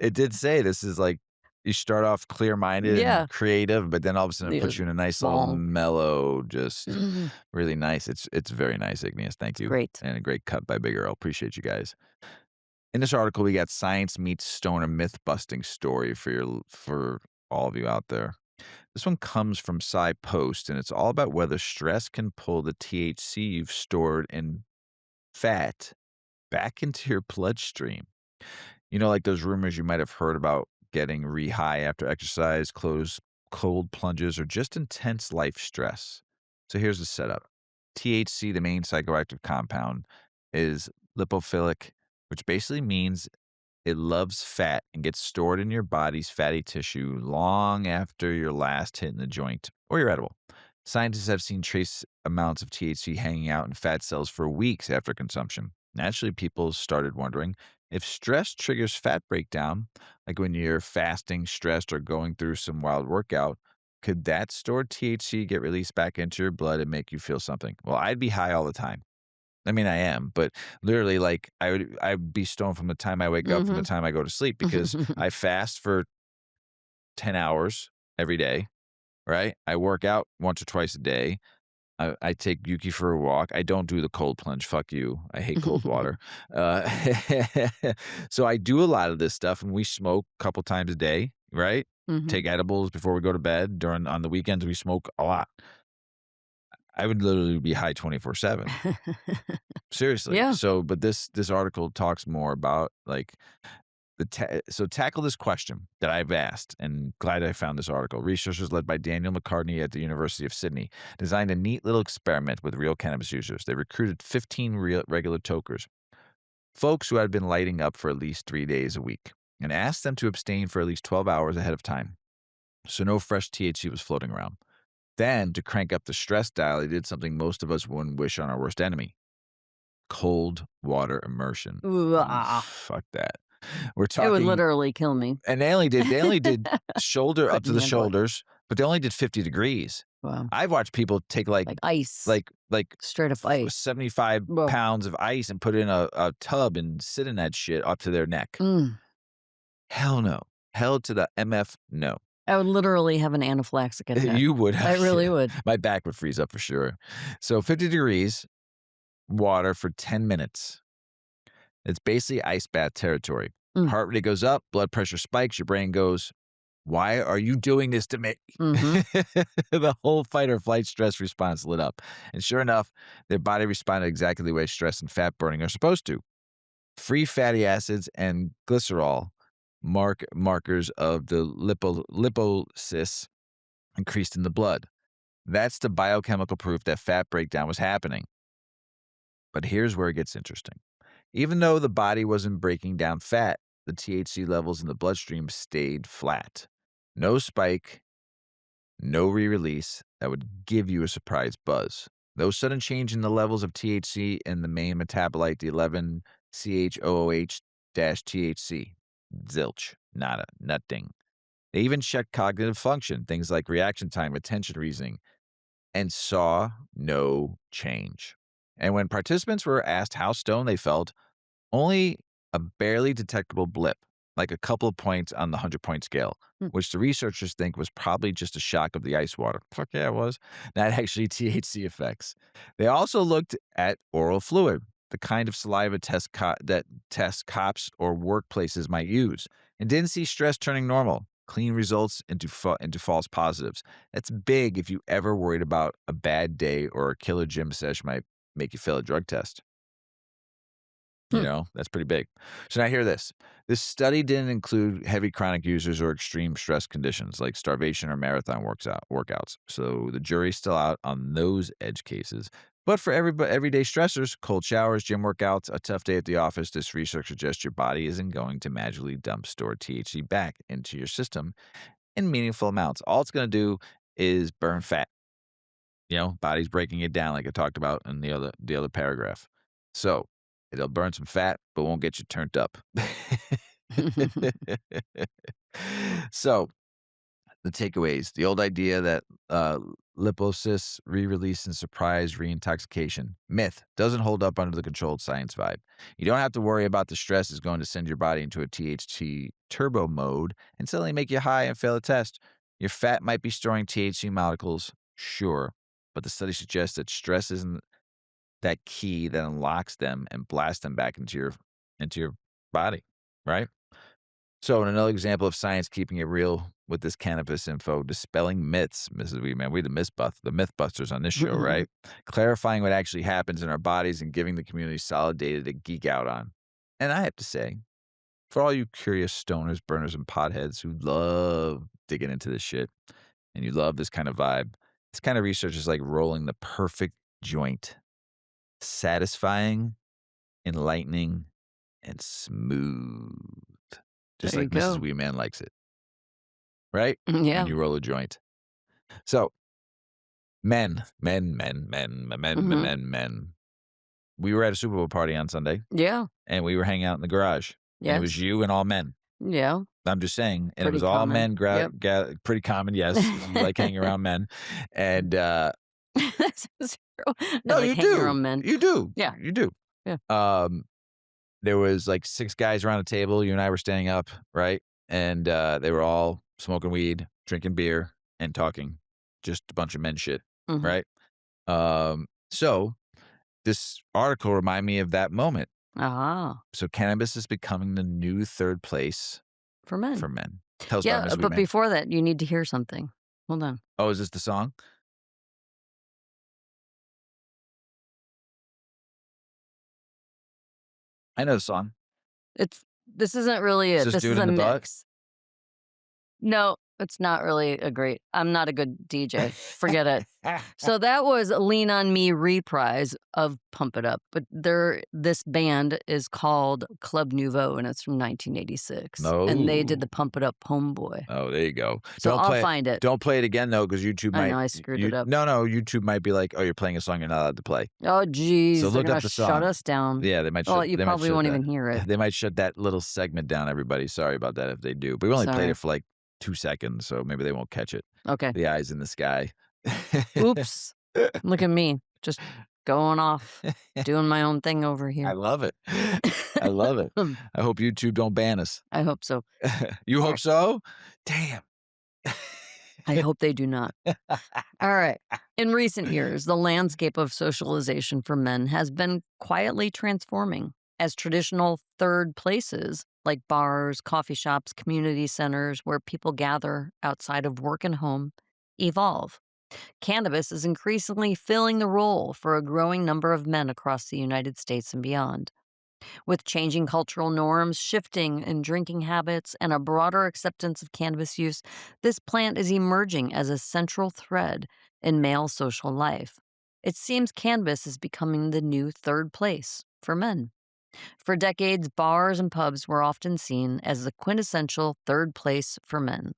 It did say this is like you start off clear-minded and Yeah. creative, but then all of a sudden it It puts was you in a nice little long. mellow, just It's really nice. It's very nice, Igneous. Thank you. great. And a great cut by Big Earl. Appreciate you guys. In this article, we got science meets stoner myth busting story for all of you out there. This one comes from Sci Post, and it's all about whether stress can pull the THC you've stored in fat back into your bloodstream. You know, like those rumors you might have heard about getting re-high after exercise, cold plunges, or just intense life stress. So here's the setup. THC, the main psychoactive compound, is lipophilic, which basically means it loves fat and gets stored in your body's fatty tissue long after your last hit in the joint or your edible. Scientists have seen trace amounts of THC hanging out in fat cells for weeks after consumption. Naturally, people started wondering if stress triggers fat breakdown, like when you're fasting, stressed, or going through some wild workout, could that stored THC get released back into your blood and make you feel something? Well, I'd be high all the time. I mean, I am, but literally, like, I'd be stoned from the time I wake up from the Mhm. time I go to sleep because I fast for 10 hours every day, right? I work out once or twice a day. I take Yuki for a walk. I don't do the cold plunge. Fuck you. I hate cold water. Uh, so I do a lot of this stuff, and we smoke a couple times a day, right? Mhm. Take edibles before we go to bed. During on the weekends, we smoke a lot. I would literally be high 24/7. Seriously. Yeah. So, but this article talks more about like so tackle this question that I've asked, and glad I found this article. Researchers led by Daniel McCartney at the University of Sydney designed a neat little experiment with real cannabis users. They recruited 15 regular tokers, folks who had been lighting up for at least 3 days a week, and asked them to abstain for at least 12 hours ahead of time, so no fresh THC was floating around. Then, to crank up the stress dial, they did something most of us wouldn't wish on our worst enemy: cold water immersion. Ooh, ah. Fuck that. We're It would talking literally kill me. and they only did shoulder up to Couldn't the handle it. shoulders, but they only did 50 degrees. Wow. I've watched people take, Like ice. like Straight up ice. 75 Ugh. pounds of ice and put it in a tub and sit in that shit up to their neck. Mm. Hell no. Hell to the MF no. I would literally have an anaphylactic attack. You would I have, really yeah. would. My back would freeze up for sure. So 50 degrees, water for 10 minutes. It's basically ice bath territory. Mm. Heart rate goes up, blood pressure spikes, your brain goes, why are you doing this to me? Mhm. The whole fight or flight stress response lit up. And sure enough, their body responded exactly the way stress and fat burning are supposed to. Free fatty acids and glycerol, markers of the lipolysis, increased in the blood. That's the biochemical proof that fat breakdown was happening. But here's where it gets interesting. Even though the body wasn't breaking down fat, the THC levels in the bloodstream stayed flat. No spike, no re release that would give you a surprise buzz. No sudden change in the levels of THC in the main metabolite, the 11 CHOOH THC. Zilch. Nada. Nothing. They even checked cognitive function, things like reaction time, attention reasoning, and saw no change. And when participants were asked how stoned they felt, only a barely detectable blip, like a couple of points on the 100-point scale, Hmm. which the researchers think was probably just a shock of the ice water. Fuck yeah, it was. Not actually THC effects. They also looked at oral fluid, the kind of saliva that test cops or workplaces might use, and didn't see stress turning normal. Clean results into false positives. That's big if you ever worried about a bad day or a killer gym sesh might make you fail a drug test. You Hmm. know, that's pretty big. So now hear this. This study didn't include heavy chronic users or extreme stress conditions like starvation or marathon workouts. So the jury's still out on those edge cases. But for everyday stressors, cold showers, gym workouts, a tough day at the office, this research suggests your body isn't going to magically dump stored THC back into your system in meaningful amounts. All it's going to do is burn fat. You know, body's breaking it down like I talked about in the other paragraph. So it'll burn some fat, but won't get you turned up. So the takeaways: the old idea that liposis, re-release, and surprise reintoxication myth doesn't hold up under the controlled science vibe. You don't have to worry about the stress is going to send your body into a THC turbo mode and suddenly make you high and fail a test. Your fat might be storing THC molecules, sure, but the study suggests that stress isn't that key that unlocks them and blasts them back into your body, right? So, in another example of science keeping it real with this cannabis info, dispelling myths, Mrs. Weedman. We the mythbusters on this show, right? Clarifying what actually happens in our bodies and giving the community solid data to geek out on. And I have to say, for all you curious stoners, burners, and potheads who love digging into this shit and you love this kind of vibe, this kind of research is like rolling the perfect joint. Satisfying, enlightening, and smooth. Just There you like Mrs. go. Weedman likes it, right? When Yeah. you roll a joint. So, Mhm. men. We were at a Super Bowl party on Sunday, Yeah. and we were hanging out in the garage, and it was Yes. you and all men. Yeah. I'm just saying, and it Pretty was all common. men, Yep. pretty common, yes. You like hanging around men, and, This is true. I no, like you hanging do, around men. you do, Yeah. you do. Yeah. There was, like, 6 guys around a table, you and I were standing up, right? And, they were all smoking weed, drinking beer, and talking. Just a bunch of men shit, Mhm. right? So this article reminded me of that moment. Ah, So cannabis is becoming the new 3rd place for for men. men. Tell us about it, Yeah, Miss but Weedman. before that, you need to hear something. Hold on. Oh, is this the song? I know the song. This isn't really Is it. this This Dude is in a the Butt? mix. No, it's not really a great I'm not a good DJ. Forget it. So that was a Lean on Me reprise of Pump It Up, but this band is called Club Nouveau, and it's from 1986, and they did No. the Pump It Up Homeboy. Oh, there you go. So I'll find it. Don't play it again though, because YouTube I know might I screwed you it up. no, YouTube might be like, "Oh, you're playing a song you're not allowed to play." Oh, So geez, they're look gonna up the shut song. us down. Yeah, Well, you they might probably shut won't that even hear it. they might shut that little segment down, everybody. Sorry about that if they do. But we only played it Sorry. for like 2 seconds, so maybe they won't catch it. Okay. The eyes in the sky. Oops. Look at me. Just going off, doing my own thing over I here. love it. I love it. I hope YouTube don't ban us. I hope so. You All hope right. so? Damn. I hope they do not. All right. In recent years, the landscape of socialization for men has been quietly transforming as traditional third places like bars, coffee shops, community centers where people gather outside of work and home evolve. Cannabis is increasingly filling the role for a growing number of men across the United States and beyond. With changing cultural norms, shifting in drinking habits, and a broader acceptance of cannabis use, this plant is emerging as a central thread in male social life. It seems cannabis is becoming the new third place for men. For decades, bars and pubs were often seen as the quintessential third place for men,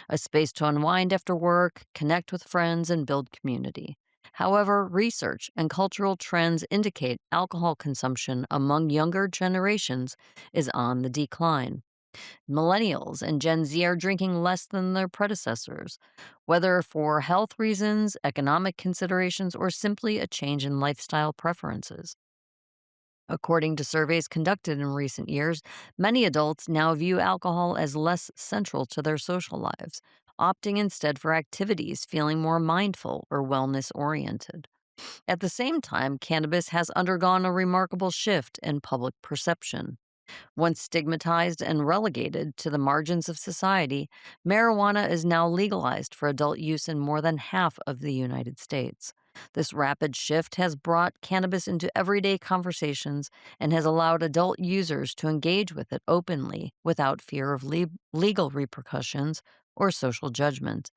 a space to unwind after work, connect with friends, and build community. However, research and cultural trends indicate alcohol consumption among younger generations is on the decline. Millennials and Gen Z are drinking less than their predecessors, whether for health reasons, economic considerations, or simply a change in lifestyle preferences. According to surveys conducted in recent years, many adults now view alcohol as less central to their social lives, opting instead for activities feeling more mindful or wellness oriented. At the same time, cannabis has undergone a remarkable shift in public perception. Once stigmatized and relegated to the margins of society, marijuana is now legalized for adult use in more than half of the United States. This rapid shift has brought cannabis into everyday conversations and has allowed adult users to engage with it openly without fear of legal repercussions or social judgment.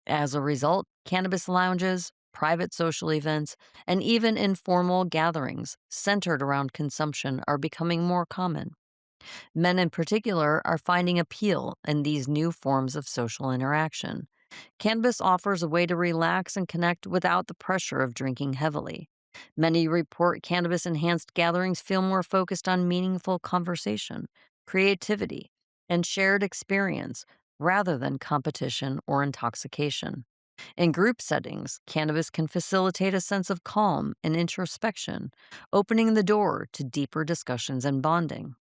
As a result, cannabis lounges, private social events, and even informal gatherings centered around consumption are becoming more common. Men in particular are finding appeal in these new forms of social interaction. Cannabis offers a way to relax and connect without the pressure of drinking heavily. Many report cannabis enhanced gatherings feel more focused on meaningful conversation, creativity, and shared experience rather than competition or intoxication. In group settings, cannabis can facilitate a sense of calm and introspection, opening the door to deeper discussions and bonding.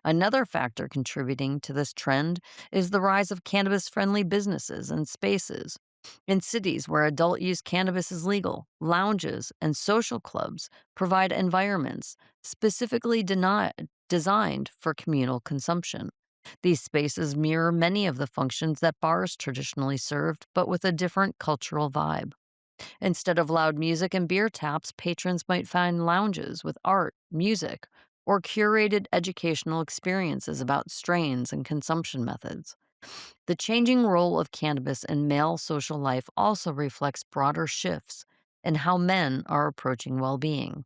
Another factor contributing to this trend is the rise of cannabis friendly businesses and spaces. In cities where adult use cannabis is legal, lounges and social clubs provide environments specifically designed for communal consumption. These spaces mirror many of the functions that bars traditionally served, but with a different cultural vibe. Instead of loud music and beer taps, patrons might find lounges with art, music, or curated educational experiences about strains and consumption methods. The changing role of cannabis in male social life also reflects broader shifts in how men are approaching well being.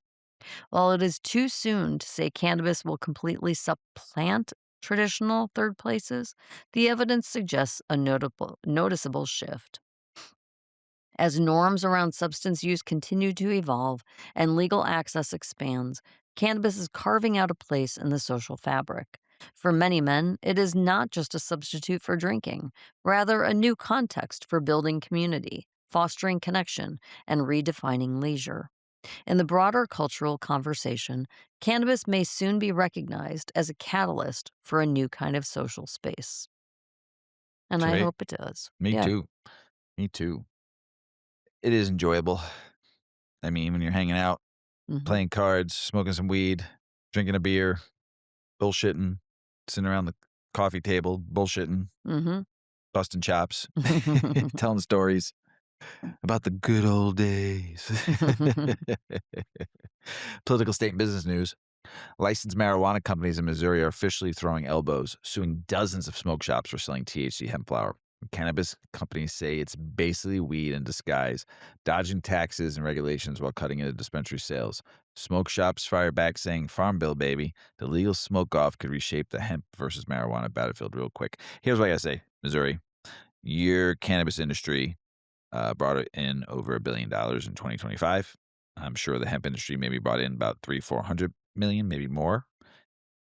While it is too soon to say cannabis will completely supplant traditional third places, the evidence suggests a noticeable shift. As norms around substance use continue to evolve and legal access expands, cannabis is carving out a place in the social fabric. For many men, it is not just a substitute for drinking, rather, a new context for building community, fostering connection, and redefining leisure. In the broader cultural conversation, cannabis may soon be recognized as a catalyst for a new kind of social space. And I Sweet. hope it does. Me Yeah. too. Me too. It is enjoyable. I mean, when you're hanging out, Hmm. playing cards, smoking some weed, drinking a beer, bullshitting, sitting around the coffee table, bullshitting, Hmm. busting chops, telling stories about the good old days. Political state and business news. Licensed marijuana companies in Missouri are officially throwing elbows, suing dozens of smoke shops for selling THC hemp flower. Cannabis companies say it's basically weed in disguise, dodging taxes and regulations while cutting into dispensary sales. Smoke shops fire back saying, Farm Bill, baby. The legal smoke off could reshape the hemp versus marijuana battlefield real quick. Here's what I gotta say, Missouri. Your cannabis industry brought it in over $1 billion in 2025. I'm sure the hemp industry maybe brought in about 400 million, maybe more.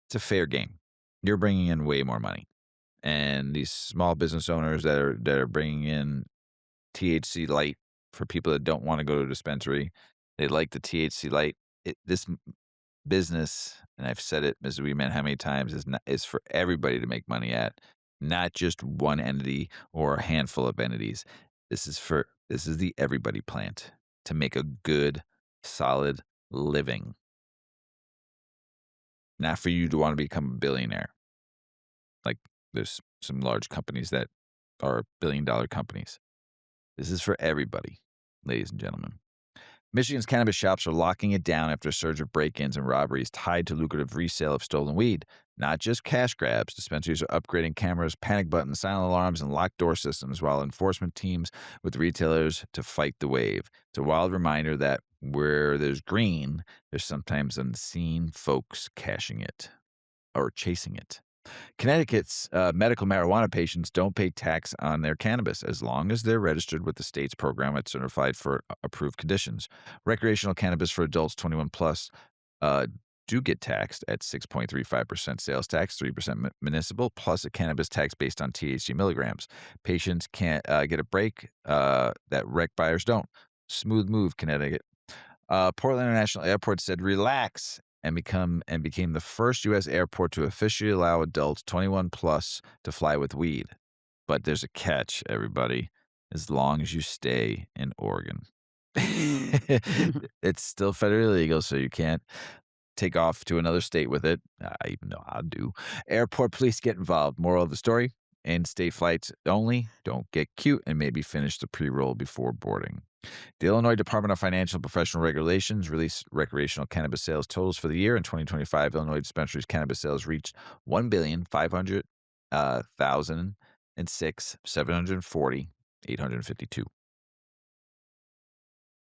It's a fair game. You're bringing in way more money, and these small business owners that are bringing in THC light for people that don't want to go to a dispensary, They like the THC light. This business, and I've said it, Mrs. Weedman, how many times is for everybody to make money at, not just one entity or a handful of entities. This is the everybody plant to make a good, solid living, not for you to want to become a billionaire. Like there's some large companies that are billion-dollar companies. This is for everybody, ladies and gentlemen. Michigan's cannabis shops are locking it down after a surge of break-ins and robberies tied to lucrative resale of stolen weed. Not just cash grabs, dispensaries are upgrading cameras, panic buttons, silent alarms, and locked door systems, while enforcement teams with retailers to fight the wave. It's a wild reminder that where there's green, there's sometimes unseen folks cashing it or chasing it. Connecticut's medical marijuana patients don't pay tax on their cannabis as long as they're registered with the state's program at certified for approved conditions. Recreational cannabis for adults 21 plus uh, do get taxed at 6.35% sales tax, 3% municipal, plus a cannabis tax based on THC milligrams. Patients can't get a break that rec buyers don't. Smooth move, Connecticut. Portland International Airport said relax and became the first U.S. airport to officially allow adults 21 plus to fly with weed. But there's a catch, everybody. As long as you stay in Oregon, it's still federally illegal, so you can't take off to another state with it. Even though I do. Airport police get involved. Moral of the story: in-state flights only. Don't get cute and maybe finish the pre-roll before boarding. The Illinois Department of Financial and Professional Regulations released recreational cannabis sales totals for the year. In 2025, Illinois dispensaries cannabis sales reached 1,500,006 740,852,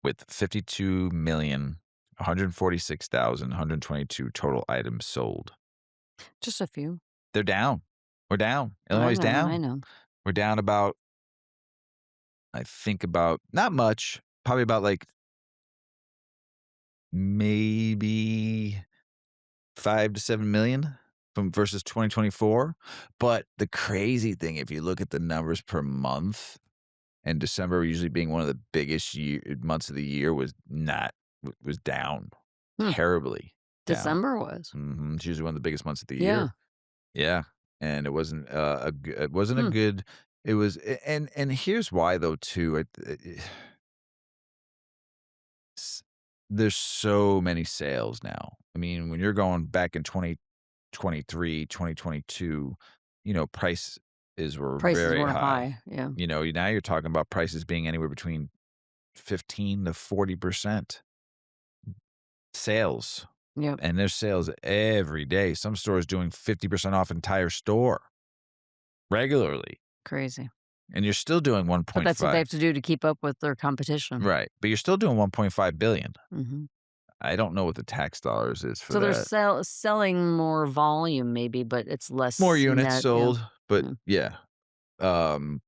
with 52,146,122 total items sold. Just a few. They're down. We're down. I Illinois is know, I down. know. We're down about, I think about, not much, probably about like maybe 5 to 7 million from versus 2024. But the crazy thing, if you look at the numbers per month, and December usually being one of the biggest months of the year was down Hmm. terribly down. December was. It's usually one of the biggest months of the Yeah. year. Yeah, and it wasn't it wasn't a Hmm. good. It was, and here's why though too. S- there's so many sales now. I mean, when you're going back in 2023, 2022, prices were Prices very were high. high. Yeah. Now you're talking about prices being anywhere between 15 to 40% sales. Yep. And there's sales every day. Some stores doing 50% off entire store regularly. Crazy. And you're still doing But that's what they 1.5. have to do to keep up with their competition. Right. But you're still doing 1.5 billion. Hmm. I don't know what the tax dollars is for So they're that. selling more volume, maybe, but it's More less units net. Yeah. sold, but Mm. yeah. Um,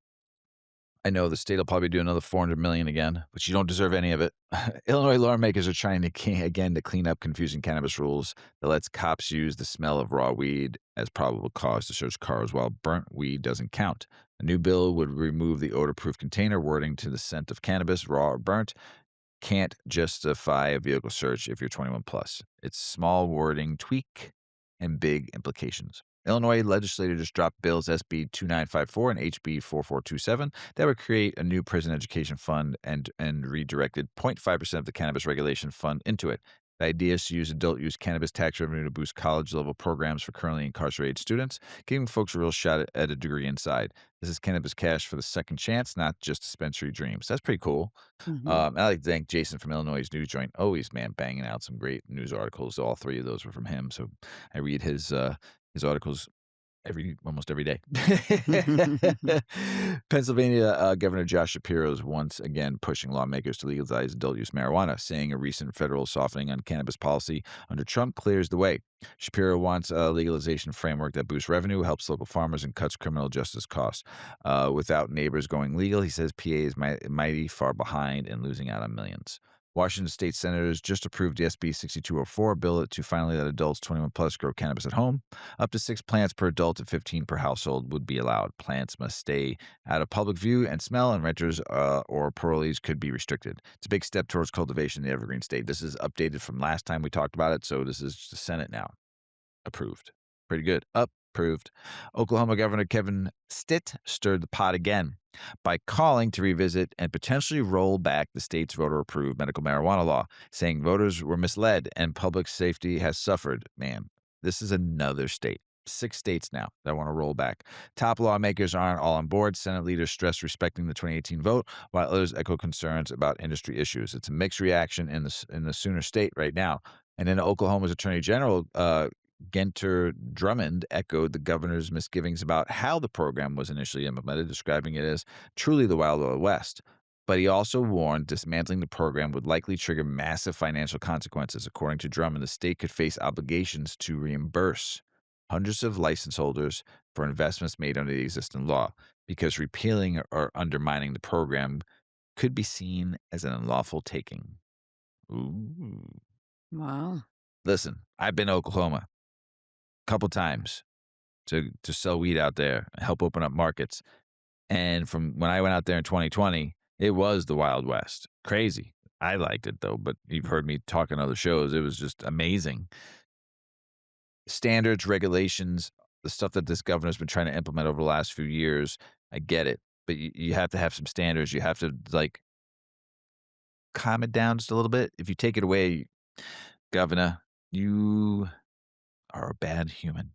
I know the state will probably do another 400 million again, but you don't deserve any of it. Illinois lawmakers are trying to again to clean up confusing cannabis rules that lets cops use the smell of raw weed as probable cause to search cars while burnt weed doesn't count. A new bill would remove the odor-proof container wording to the scent of cannabis, raw or burnt, can't justify a vehicle search if you're 21 plus. It's small wording tweak and big implications. Illinois legislators just dropped bills SB 2954 and HB 4427 that would create a new prison education fund and redirected 0.5% of the cannabis regulation fund into it. The idea is to use adult use cannabis tax revenue to boost college level programs for currently incarcerated students, giving folks a real shot at a degree inside. This is cannabis cash for the second chance, not just dispensary dreams. That's pretty cool. Mhm. I like to thank Jason from Illinois News Joint. Always, man, banging out some great news articles. All three of those were from him. So I read his articles almost every day. Pennsylvania Governor Josh Shapiro is once again pushing lawmakers to legalize adult use marijuana, saying a recent federal softening on cannabis policy under Trump clears the way. Shapiro wants a legalization framework that boosts revenue, helps local farmers, and cuts criminal justice costs. Without neighbors going legal, he says PA is mighty far behind and losing out on millions. Washington state senators just approved the SB 6204 bill to finally let adults 21 plus grow cannabis at home. Up to 6 plants per adult and 15 per household would be allowed. Plants must stay out of public view and smell, and renters or parolees could be restricted. It's a big step towards cultivation in the Evergreen State. This is updated from last time we talked about it, so this is the Senate now. Approved. Pretty good. Approved. Oklahoma Governor Kevin Stitt stirred the pot again by calling to revisit and potentially roll back the state's voter-approved medical marijuana law, saying voters were misled and public safety has suffered. Man, this is another state. 6 states now that want to roll back. Top lawmakers aren't all on board. Senate leaders stress respecting the 2018 vote, while others echo concerns about industry issues. It's a mixed reaction in the Sooner State right now. And then Oklahoma's Attorney General Genter Drummond echoed the governor's misgivings about how the program was initially implemented, describing it as truly the Wild Wild West. But he also warned dismantling the program would likely trigger massive financial consequences. According to Drummond, the state could face obligations to reimburse hundreds of license holders for investments made under the existing law, because repealing or undermining the program could be seen as an unlawful taking. Ooh. Wow. Listen, I've been to Oklahoma couple times to sell weed out there and help open up markets. And from when I went out there in 2020, it was the Wild West. Crazy. I liked it though, but you've heard me talk on other shows. It was just amazing. Standards, regulations, the stuff that this governor's been trying to implement over the last few years, I get it. But you have to have some standards. You have to like calm it down just a little bit. If you take it away, governor, you are a bad human.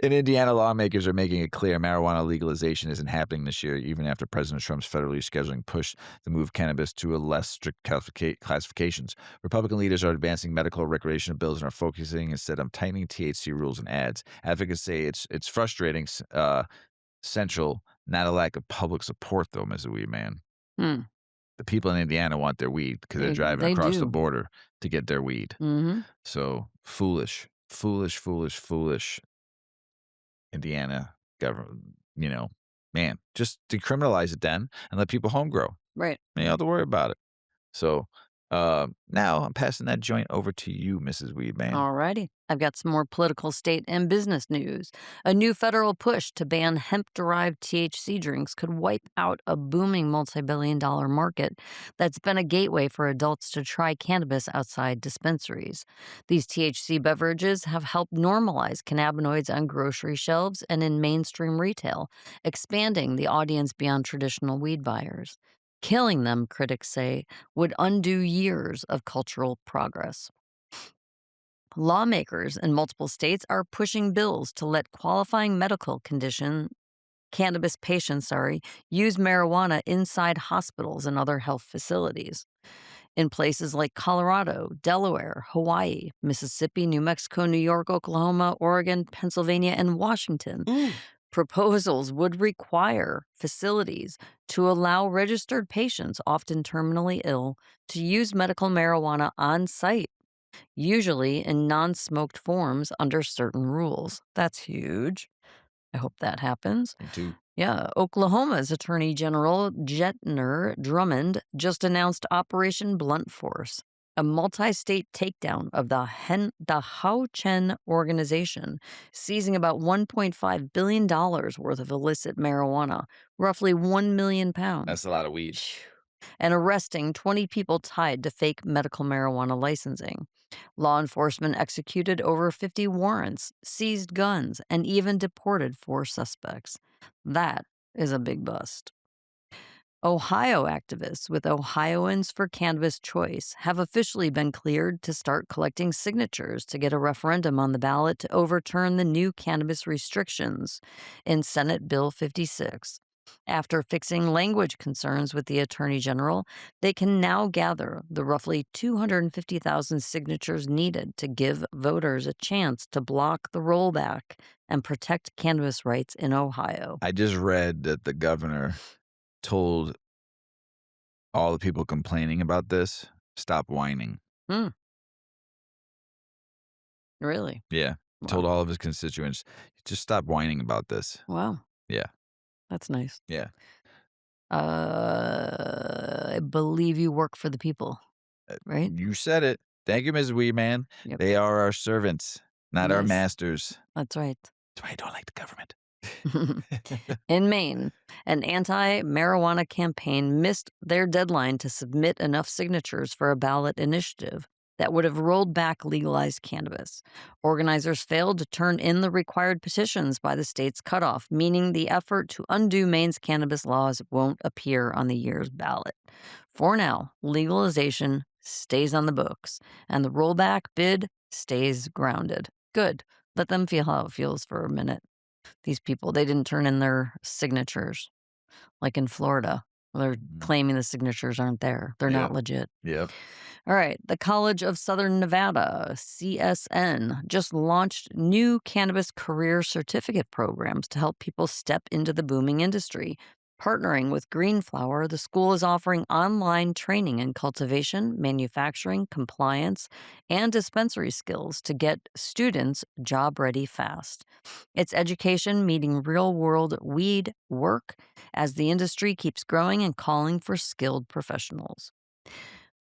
In Indiana, lawmakers are making it clear marijuana legalization isn't happening this year, even after President Trump's federally scheduling push to move cannabis to a less strict classifications. Republican leaders are advancing medical recreational bills and are focusing instead on tightening THC rules and ads. Advocates say it's frustrating, central, not a lack of public support, though, Mr. Weedman. Hmm. The people in Indiana want their weed because they're driving They across the do. border to get their weed. Mm-hmm. So foolish, foolish, foolish, foolish Indiana government, man, just decriminalize it then and let people home grow. Right. You don't have to worry about it. So now I'm passing that joint over to you, Mrs. Weedman. Alrighty. I've got some more political, state, and business news. A new federal push to ban hemp derived THC drinks could wipe out a booming multi billion-dollar market that's been a gateway for adults to try cannabis outside dispensaries. These THC beverages have helped normalize cannabinoids on grocery shelves and in mainstream retail, expanding the audience beyond traditional weed buyers. Killing them, critics say, would undo years of cultural progress. Lawmakers in multiple states are pushing bills to let qualifying medical condition cannabis patients, use marijuana inside hospitals and other health facilities. In places like Colorado, Delaware, Hawaii, Mississippi, New Mexico, New York, Oklahoma, Oregon, Pennsylvania, and Washington, Ooh. proposals would require facilities to allow registered patients, often terminally ill, to use medical marijuana on site, usually in non smoked forms under certain rules. That's huge. I hope that happens. Me too. Yeah, Oklahoma's Attorney General Gentner Drummond just announced Operation Blunt Force, a multi-state takedown of the Hao Chen organization, seizing about $1.5 billion worth of illicit marijuana, roughly 1 million pounds. That's a lot of weed. Phew. And arresting 20 people tied to fake medical marijuana licensing. Law enforcement executed over 50 warrants, seized guns, and even deported 4 suspects. That is a big bust. Ohio activists with Ohioans for Cannabis Choice have officially been cleared to start collecting signatures to get a referendum on the ballot to overturn the new cannabis restrictions in Senate Bill 56. After fixing language concerns with the Attorney General, they can now gather the roughly 250,000 signatures needed to give voters a chance to block the rollback and protect cannabis rights in Ohio. I just read that the governor told all the people complaining about this, stop whining. Hmm, really? Yeah. Told Wow. all of his constituents, just stop whining about this. Wow. Yeah. That's nice. Yeah. I believe you work for the people, right? You said it. Thank you, Mrs Weedman. Yep. They are our servants, not our Yes, masters. that's right. That's why I don't like the government. In Maine, an anti marijuana campaign missed their deadline to submit enough signatures for a ballot initiative that would have rolled back legalized cannabis. Organizers failed to turn in the required petitions by the state's cutoff, meaning the effort to undo Maine's cannabis laws won't appear on the year's ballot. For now, legalization stays on the books, and the rollback bid stays grounded. Good. Let them feel how it feels for a minute. These people, they didn't turn in their signatures, like in Florida. They're Mhm. claiming the signatures aren't there. They're not Yep. legit. Yep. All right. The College of Southern Nevada, CSN, just launched new cannabis career certificate programs to help people step into the booming industry. Partnering with Greenflower, the school is offering online training in cultivation, manufacturing, compliance, and dispensary skills to get students job ready fast. It's education meeting real world weed work as the industry keeps growing and calling for skilled professionals.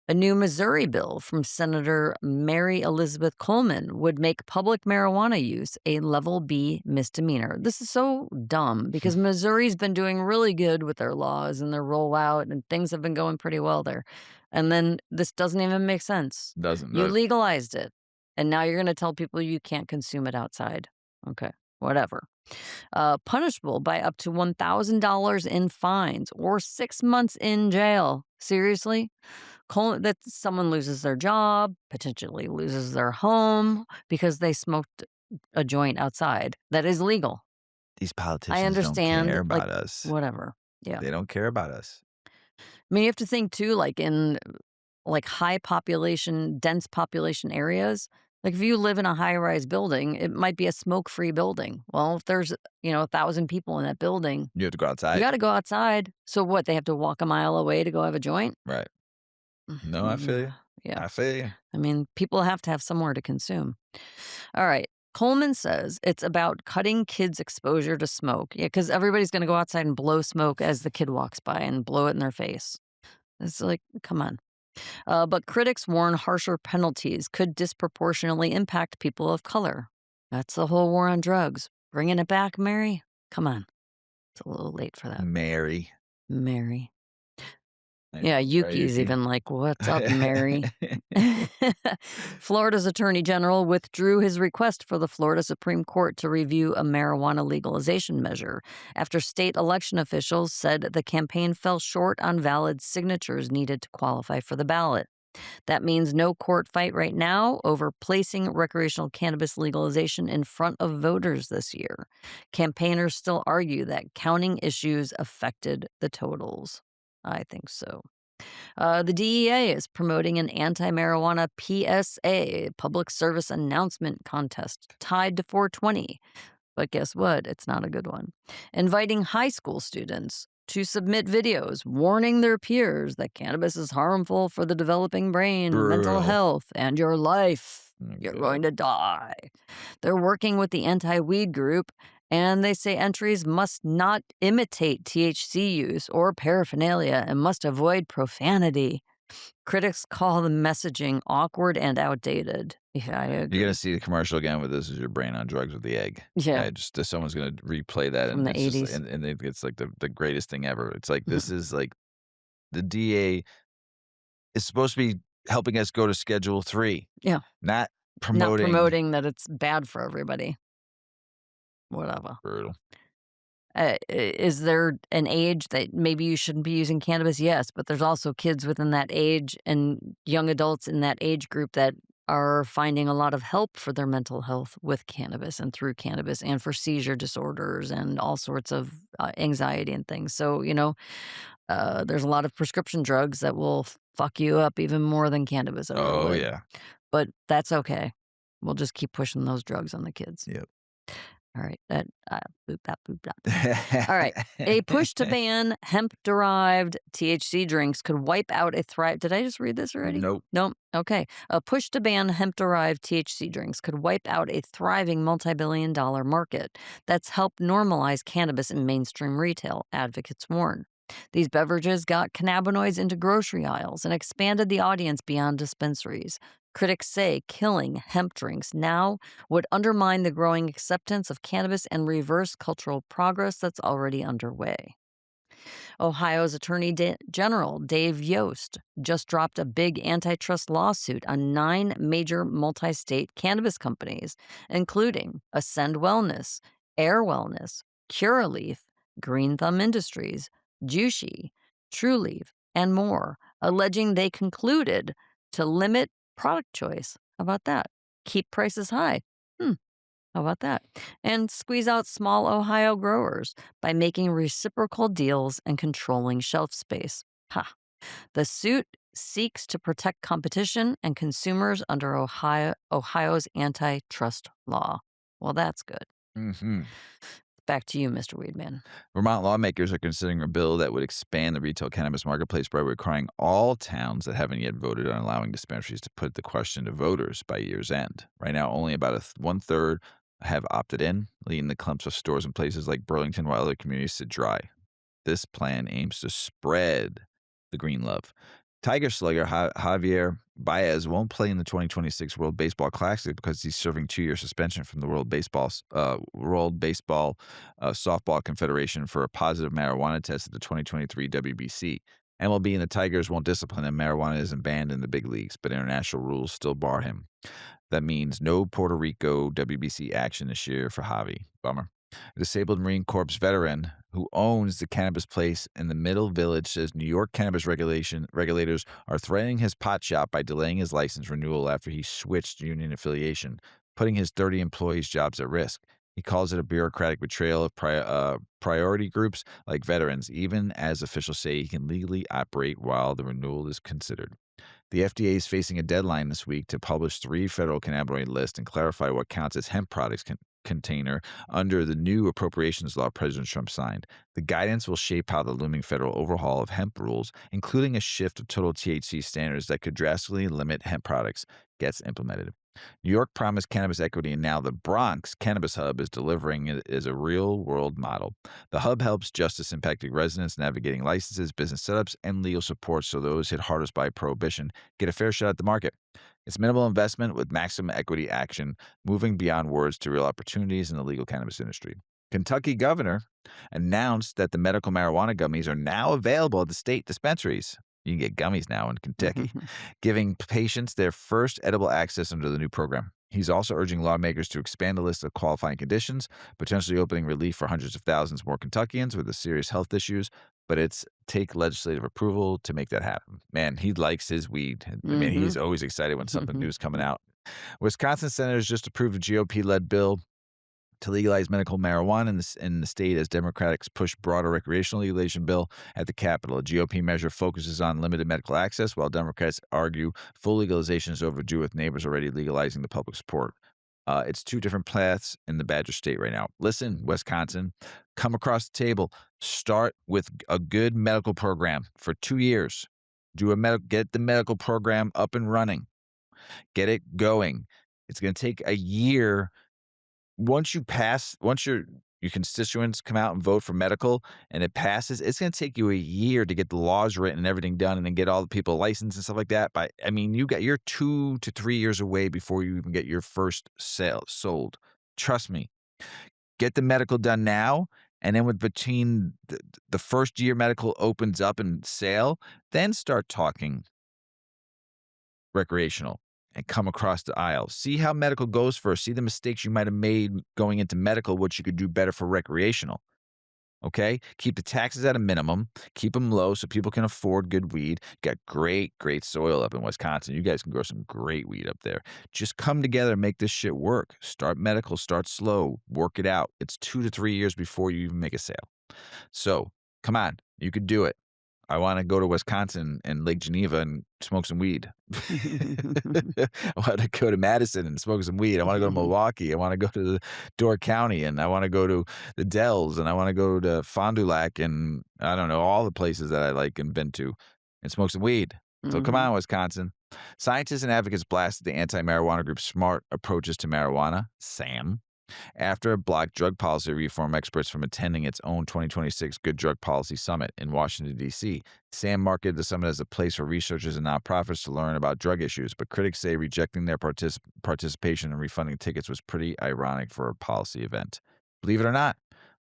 A new Missouri bill from Senator Mary Elizabeth Coleman would make public marijuana use a level B misdemeanor. This is so dumb because Missouri's been doing really good with their laws and their rollout, and things have been going pretty well there. And then this doesn't even make sense. Doesn't You know. legalized it, and now you're going to tell people you can't consume it outside. Okay, whatever. Punishable by up to $1,000 in fines or 6 months in jail. Seriously? That someone loses their job, potentially loses their home because they smoked a joint outside. That is legal. These I politicians don't understand, care like, about us. whatever. Yeah. They don't care about us. I mean, you have to think too, like in like high population, dense population areas. Like if you live in a high rise building, it might be a smoke free building. Well, if there's, 1,000 people in that building, You have to go you outside. got to go outside. So what? They have to walk a mile away to go have a joint? Right. No, I feel Mm, you. yeah. I feel you. I mean, people have to have somewhere to consume. All right. Coleman says it's about cutting kids' exposure to smoke. Yeah, because everybody's going to go outside and blow smoke as the kid walks by and blow it in their face. It's like, come on. But critics warn harsher penalties could disproportionately impact people of color. That's the whole war on drugs. Bringing it back, Mary? Come on. It's a little late for that. Mary. Mary. I Yeah, know, right, Yuki's Yuki? even like, "What's up, Mary?" Florida's attorney general withdrew his request for the Florida Supreme Court to review a marijuana legalization measure after state election officials said the campaign fell short on valid signatures needed to qualify for the ballot. That means no court fight right now over placing recreational cannabis legalization in front of voters this year. Campaigners still argue that counting issues affected the totals. I think so. The DEA is promoting an anti marijuana PSA, public service announcement contest, tied to 420. But guess what? It's not a good one. Inviting high school students to submit videos warning their peers that cannabis is harmful for the developing brain, mental Brutal. health, and your life. You're Okay. going to die. They're working with the anti weed group, and they say entries must not imitate THC use or paraphernalia and must avoid profanity. Critics call the messaging awkward and outdated. Yeah, I You're gonna agree. see the commercial again with "This is your brain on drugs with the egg." Yeah, I just someone's gonna replay that, from and the it's just 80s. and it's like the greatest thing ever. It's like this is like the DA is supposed to be helping us go to Schedule 3, Yeah. not Not promoting promoting that it's bad for everybody. Whatever. brutal. Is there an age that maybe you shouldn't be using cannabis? Yes, but there's also kids within that age and young adults in that age group that are finding a lot of help for their mental health with cannabis and through cannabis and for seizure disorders and all sorts of anxiety and things. So, there's a lot of prescription drugs that will fuck you up even more than cannabis ever Oh, would. yeah. But that's okay. We'll just keep pushing those drugs on the kids. Yep. All right. Boop, bop, boop, bop. All right. A push to ban hemp derived THC drinks could wipe out a thrive. Did I just read this already? Nope. Nope. Okay. A push to ban hemp derived THC drinks could wipe out a thriving multi-billion-dollar market that's helped normalize cannabis in mainstream retail, advocates warn. These beverages got cannabinoids into grocery aisles and expanded the audience beyond dispensaries. Critics say killing hemp drinks now would undermine the growing acceptance of cannabis and reverse cultural progress that's already underway. Ohio's Attorney General Dave Yost just dropped a big antitrust lawsuit on 9 major multi state cannabis companies, including Ascend Wellness, Air Wellness, Curaleaf, Green Thumb Industries, Jushi, Trulieve, and more, alleging they concluded to limit product choice. How about that? Keep prices high. Hmm. How about that? And squeeze out small Ohio growers by making reciprocal deals and controlling shelf space. Ha. The suit seeks to protect competition and consumers under Ohio's antitrust law. Well, that's good. Hmm. Back to you, Mr. Weedman. Vermont lawmakers are considering a bill that would expand the retail cannabis marketplace by requiring all towns that haven't yet voted on allowing dispensaries to put the question to voters by year's end. Right now, only about one-third have opted in, leaving the clumps of stores in places like Burlington while other communities sit dry. This plan aims to spread the green love. Tiger slugger Javier Baez won't play in the 2026 World Baseball Classic because he's serving 2-year suspension from the World Baseball Softball Confederation for a positive marijuana test at the 2023 WBC. MLB and the Tigers won't discipline him. Marijuana isn't banned in the big leagues, but international rules still bar him. That means no Puerto Rico WBC action this year for Javi. Bummer. A disabled Marine Corps veteran who owns the cannabis place in the Middle Village says New York cannabis regulators are threatening his pot shop by delaying his license renewal after he switched union affiliation, putting his 30 employees' jobs at risk. He calls it a bureaucratic betrayal of priority groups like veterans, even as officials say he can legally operate while the renewal is considered. The FDA is facing a deadline this week to publish 3 federal cannabinoid lists and clarify what counts as hemp products container under the new appropriations law President Trump signed. The guidance will shape how the looming federal overhaul of hemp rules, including a shift of total THC standards that could drastically limit hemp products, gets implemented. New York promised cannabis equity, and now the Bronx Cannabis Hub is delivering it as a real-world model. The hub helps justice-impacted residents navigating licenses, business setups, and legal support so those hit hardest by prohibition get a fair shot at the market. It's minimal investment with maximum equity action, moving beyond words to real opportunities in the legal cannabis industry. Kentucky governor announced that the medical marijuana gummies are now available at the state dispensaries. You can get gummies now in Kentucky, giving patients their first edible access under the new program. He's also urging lawmakers to expand the list of qualifying conditions, potentially opening relief for hundreds of thousands more Kentuckians with serious health issues, but it's take legislative approval to make that happen. Man, he likes his weed. I mean, Mm-hmm. he's always excited when something new is coming out. Wisconsin senators just approved a GOP-led bill to legalize medical marijuana in the state as Democrats push broader recreational legalization bill at the Capitol. A GOP measure focuses on limited medical access, while Democrats argue full legalization is overdue with neighbors already legalizing the public support. It's 2 different paths in the Badger State right now. Listen, Wisconsin, come across the table. Start with a good medical program for 2 years. Get the medical program up and running. Get it going. It's going to take a year. Once your constituents come out and vote for medical and it passes, it's going to take you a year to get the laws written and everything done and then get all the people licensed and stuff like that. But I mean, you're 2 to 3 years away before you even get your first sale sold. Trust me. Get the medical done now, and then between the first year medical opens up and sale, then start talking recreational and come across the aisle. See how medical goes first. See the mistakes you might have made going into medical, what you could do better for recreational. Okay? Keep the taxes at a minimum. Keep them low so people can afford good weed. Got great, great soil up in Wisconsin. You guys can grow some great weed up there. Just come together and make this shit work. Start medical, start slow, work it out. It's 2 to 3 years before you even make a sale. So come on, you could do it. I want to go to Wisconsin and Lake Geneva and smoke some weed. I want to go to Madison and smoke some weed. I want to go to Milwaukee. I want to go to Door County, and I want to go to the Dells, and I want to go to Fond du Lac, and I don't know, all the places that I like and been to, and smoke some weed. So come on, Wisconsin. Scientists and advocates blasted the anti-marijuana group Smart Approaches to Marijuana, SAM, After it blocked drug policy reform experts from attending its own 2026 Good Drug Policy Summit in Washington, D.C. Sam marketed the summit as a place for researchers and nonprofits to learn about drug issues, but critics say rejecting their participation and refunding tickets was pretty ironic for a policy event. Believe it or not,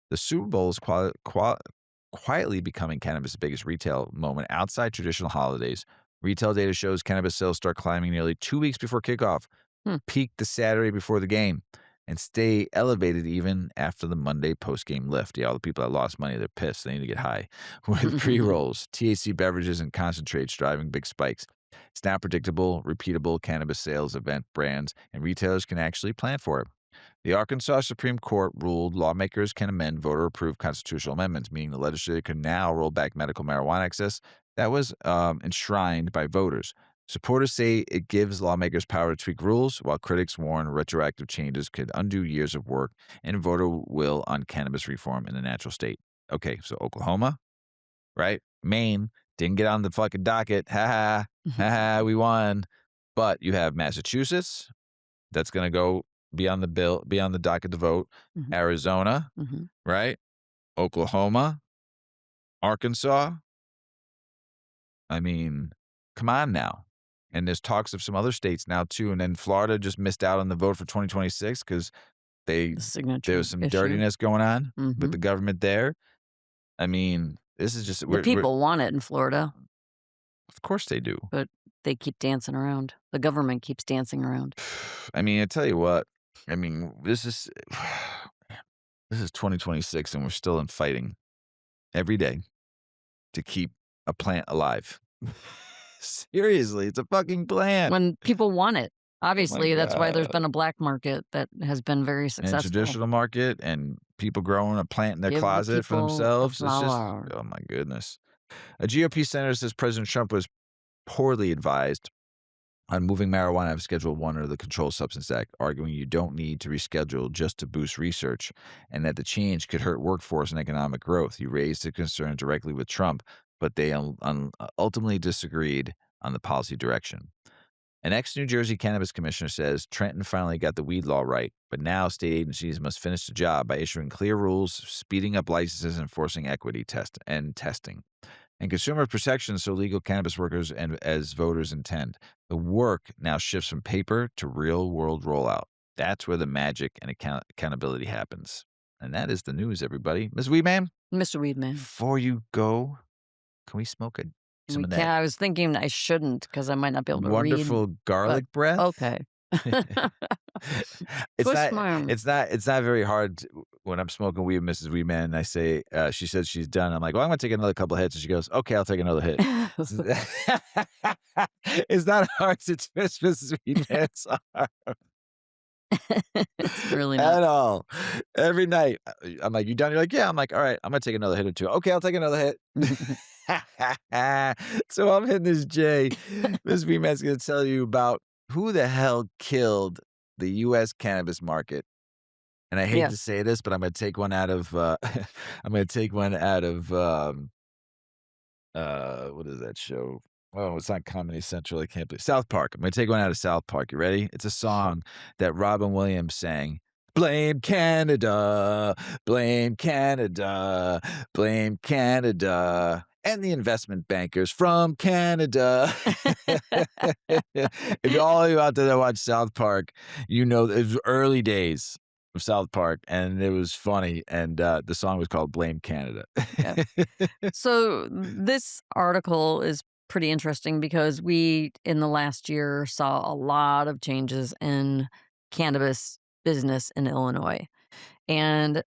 the Super Bowl is quietly becoming cannabis' biggest retail moment outside traditional holidays. Retail data shows cannabis sales start climbing nearly 2 weeks before kickoff, Hmm. peak the Saturday before the game, and stay elevated even after the Monday post-game lift. Yeah, all the people that lost money, they're pissed. They need to get high. With pre-rolls, THC beverages, and concentrates driving big spikes. It's now predictable, repeatable cannabis sales event brands, and retailers can actually plan for it. The Arkansas Supreme Court ruled lawmakers can amend voter-approved constitutional amendments, meaning the legislature can now roll back medical marijuana access that was enshrined by voters. Supporters say it gives lawmakers power to tweak rules, while critics warn retroactive changes could undo years of work and voter will on cannabis reform in a natural state. Okay, so Oklahoma, right? Maine didn't get on the fucking docket. Ha ha, ha ha, we won. But you have Massachusetts, that's going to go be on the docket to vote. Mhm. Arizona, Mhm. right? Oklahoma, Arkansas. I mean, come on now. And there's talks of some other states now too. And then Florida just missed out on the vote for 2026 because The there signature was some issue. dirtiness going on with Mhm. the government there. I mean, this is just The we're people want it in Florida, of course they do. but they keep dancing around. The government keeps dancing around. I mean, I tell you what. I mean, this is 2026 and we're still in fighting every day to keep a plant alive. Seriously, it's a fucking plant. When people want it. Oh my Obviously, that's why there's god. been a black market that has been very And successful. traditional market and people growing a plant in their Give the closet for people the themselves. It's just, flower. oh my goodness. A GOP senator says President Trump was poorly advised on moving marijuana out of Schedule 1 under the Controlled Substance Act, arguing you don't need to reschedule just to boost research and that the change could hurt workforce and economic growth. He raised the concern directly with Trump, but they ultimately disagreed on the policy direction. An ex-New Jersey cannabis commissioner says Trenton finally got the weed law right, but now state agencies must finish the job by issuing clear rules, speeding up licenses, and enforcing equity testing. And consumer protections so legal cannabis workers and as voters intend. The work now shifts from paper to real-world rollout. That's where the magic and accountability happens. And that is the news, everybody. Ms. Weedman, Mr. Weedman. before you go, can we smoke some We of can't that I was thinking I shouldn't because I might not be able to read, wonderful but garlic breath? okay. It's Twist not my arm. it's not very hard when I'm smoking weed with Mrs. Weedman and I say, she says she's done. I'm like, "Well, I'm gonna take another couple of hits," and she goes, "Okay, I'll take another hit." It's not hard to twist Mrs. Weedman's arm It's really not. at all. Every night, I'm like, "You done?" You're like, "Yeah." I'm like, "All right, I'm gonna take another hit or two." "Okay, I'll take another hit." So I'm hitting this J. Miss Weedman's gonna tell you about who the hell killed the U.S. cannabis market. And I hate Yeah. to say this, but I'm gonna take one out of, I'm gonna take one out of, what is that show? Oh, it's not Comedy Central, I can't believe South Park. I'm gonna take one out of South Park. You ready? It's a song that Robin Williams sang. Blame Canada, blame Canada, blame Canada, and the investment bankers from Canada. If all of you out there that watch South Park, you know it was early days of South Park, and it was funny, and, the song was called "Blame Canada." Yeah. So this article is pretty interesting because we, in the last year, saw a lot of changes in cannabis business in Illinois. And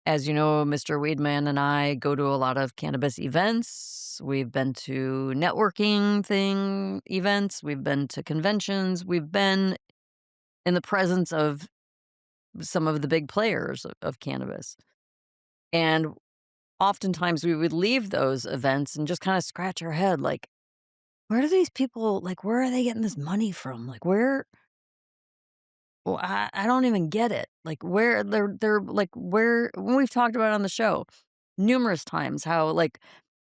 as you know, Mr. Weedman and I go to a lot of cannabis events. We've been to networking thing events. We've been to conventions. We've been in the presence of some of the big players of cannabis. And oftentimes we would leave those events and just kind of scratch our head like, where do these people, like, where are they getting this money from? Like, where, well, I don't even get it. Like, where they're like, where, when we've talked about it on the show numerous times, how like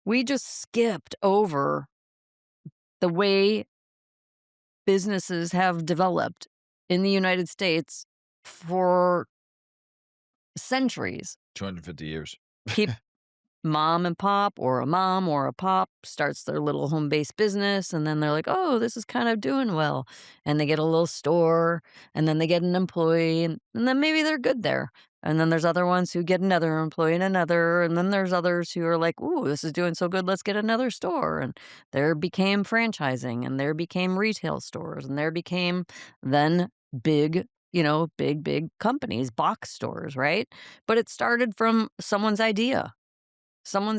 we just skipped over the way businesses have developed in the United States for centuries. 250 years. People mom and pop or a mom or a pop starts their little home-based business, and then they're like, "Oh, this is kind of doing well." And they get a little store, and then they get an employee, and then maybe they're good there. And then there's other ones who get another employee and another, and then there's others who are like, "Ooh, this is doing so good, let's get another store." And there became franchising, and there became retail stores, and there became then big, big companies, box stores, right? But it started from someone's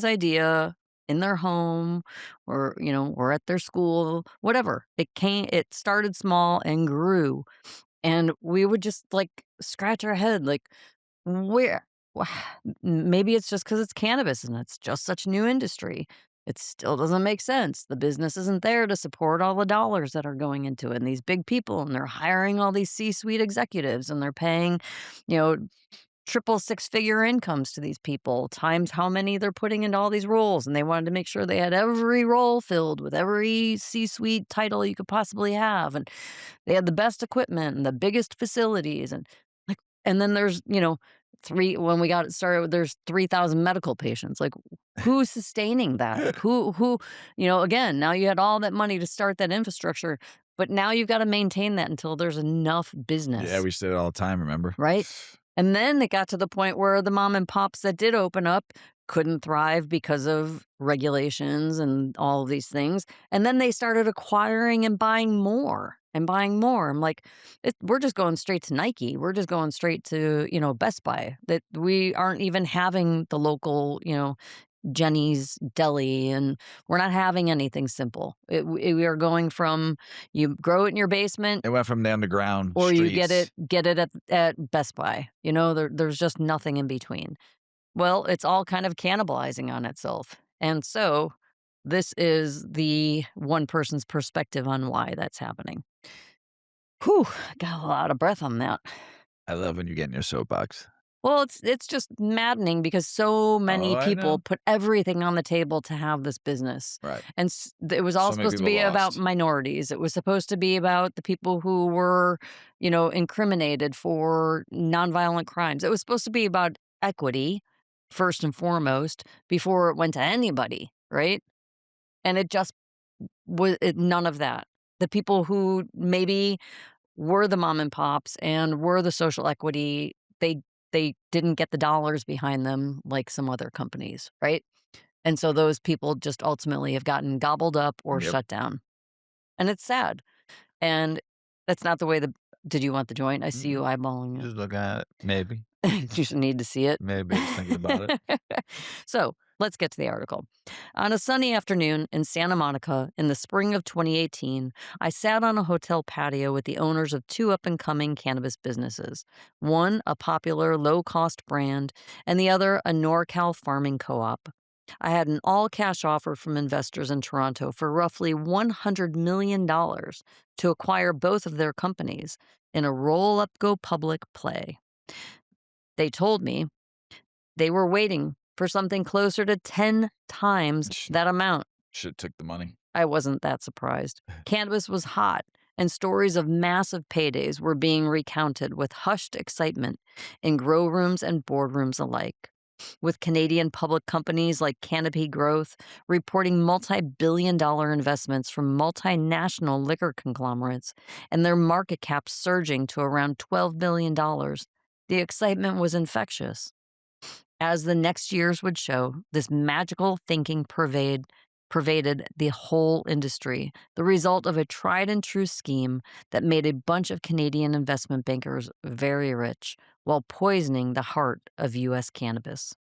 idea in their home or at their school, whatever. It started small and grew. And we would just like scratch our head like where wha- maybe it's just because it's cannabis and it's just such a new industry. It still doesn't make sense. The business isn't there to support all the dollars that are going into it. And these big people, and they're hiring all these C-suite executives, and they're paying, you know, triple six-figure incomes to these people times how many they're putting into all these roles, and they wanted to make sure they had every role filled with every C-suite title you could possibly have, and they had the best equipment and the biggest facilities, and, like and then there's, 3 when we got it started, there's 3,000 medical patients, like, who's sustaining that? Again, now you had all that money to start that infrastructure, but now you've gotta maintain that until there's enough Yeah, business. we said it all the time, remember? Right? And then it got to the point where the mom and pops that did open up couldn't thrive because of regulations and all of these things. And then they started acquiring and buying more and buying more. I'm like, we're just going straight to Nike. We're just going straight to, Best Buy. That we aren't even having the local, Jenny's Deli, and we're not having anything simple. We are going from you grow it in your basement It went from the underground or you get it streets. at Best Buy. There's just nothing in between. Well, it's all kind of cannibalizing on itself. And so this is the one person's perspective on why that's happening. Whew, got a lot of breath on that. I love when you get in your soapbox. Well, it's just maddening because so Oh, many I people know. put everything on the table to have this business. Right. And it was all So many supposed to people be about lost. minorities. It was supposed to be about the people who were, incriminated for nonviolent crimes. It was supposed to be about equity first and foremost before it went to anybody, right? And it just was none of that. The people who maybe were the mom and pops and were the social equity, they didn't get the dollars behind them like some other companies, right? And so those people just ultimately have gotten gobbled up or Yep. shut down. And it's sad. And that's not the way the did you want the joint? I see you Mm, eyeballing just looking at it. Maybe. it. You should need to see it. Maybe I was thinking about it. So let's get to the article. On a sunny afternoon in Santa Monica in the spring of 2018, I sat on a hotel patio with the owners of two up and coming cannabis businesses, one a popular low cost brand, and the other a NorCal farming co op. I had an all cash offer from investors in Toronto for roughly $100 million to acquire both of their companies in a roll up go public play. They told me they were waiting for something closer to 10 times Sh- that amount. Should took the money. I wasn't that surprised. Cannabis was hot, and stories of massive paydays were being recounted with hushed excitement in grow rooms and boardrooms alike. With Canadian public companies like Canopy Growth reporting multi-billion-dollar investments from multinational liquor conglomerates and their market caps surging to around $12 billion, the excitement was infectious. As the next years would show, this magical thinking pervaded the whole industry, the result of a tried and true scheme that made a bunch of Canadian investment bankers very rich while poisoning the heart of U.S. cannabis.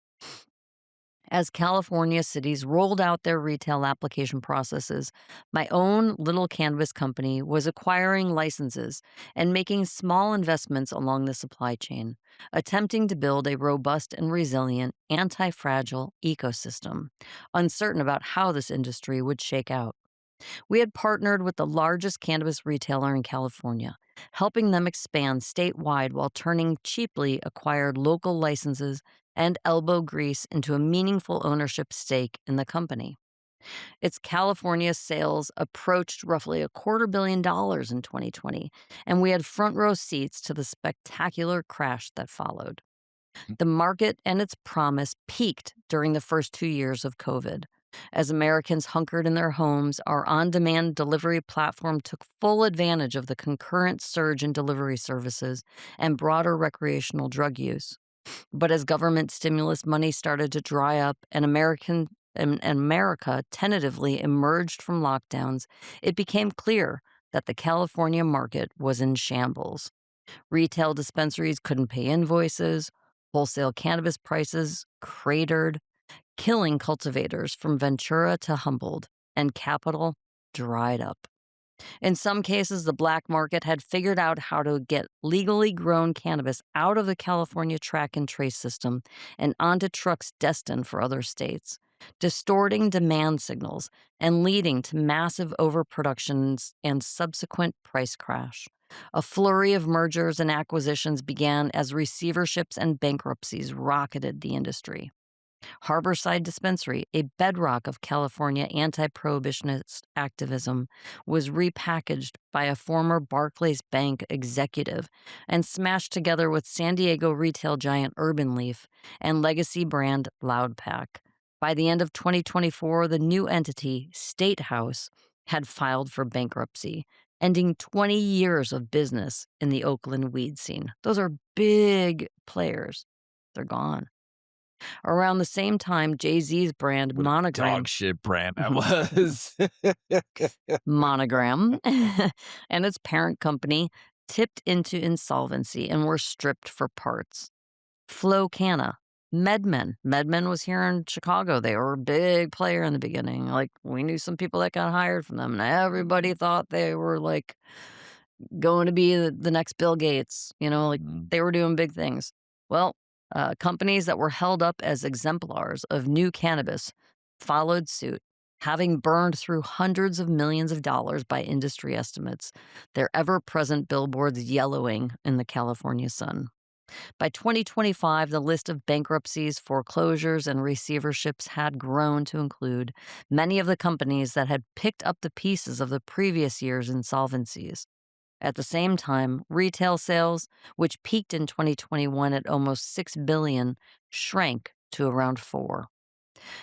As California cities rolled out their retail application processes, my own little cannabis company was acquiring licenses and making small investments along the supply chain, attempting to build a robust and resilient, anti fragile ecosystem, uncertain about how this industry would shake out. We had partnered with the largest cannabis retailer in California, helping them expand statewide while turning cheaply acquired local licenses and elbow grease into a meaningful ownership stake in the company. Its California sales approached roughly $250 million in 2020, and we had front row seats to the spectacular crash that followed. The market and its promise peaked during the first 2 years of COVID. As Americans hunkered in their homes, our on demand delivery platform took full advantage of the concurrent surge in delivery services and broader recreational drug use. But as government stimulus money started to dry up and America tentatively emerged from lockdowns, it became clear that the California market was in shambles. Retail dispensaries couldn't pay invoices, wholesale cannabis prices cratered, killing cultivators from Ventura to Humboldt, and capital dried up. In some cases, the black market had figured out how to get legally grown cannabis out of the California track and trace system and onto trucks destined for other states, distorting demand signals and leading to massive overproductions and subsequent price crash. A flurry of mergers and acquisitions began as receiverships and bankruptcies rocketed the industry. Harborside Dispensary, a bedrock of California anti prohibitionist activism, was repackaged by a former Barclays Bank executive and smashed together with San Diego retail giant Urban Leaf and legacy brand Loudpack. By the end of 2024, the new entity, State House, had filed for bankruptcy, ending 20 years of business in the Oakland weed scene. Those are big players. They're gone. Around the same time, Jay-Z's brand What a Monogram dog shit brand that was. Monogram and its parent company tipped into insolvency and were stripped for parts. Flow Canna, MedMen was here in Chicago. They were a big player in the beginning. Like, we knew some people that got hired from them, and everybody thought they were, like, going to be the next Bill Gates, like Mhm. they were doing big things. Well, companies that were held up as exemplars of new cannabis followed suit, having burned through hundreds of millions of dollars by industry estimates, their ever present billboards yellowing in the California sun. By 2025, the list of bankruptcies, foreclosures, and receiverships had grown to include many of the companies that had picked up the pieces of the previous year's insolvencies. At the same time, retail sales, which peaked in 2021 at almost 6 billion, shrank to around 4.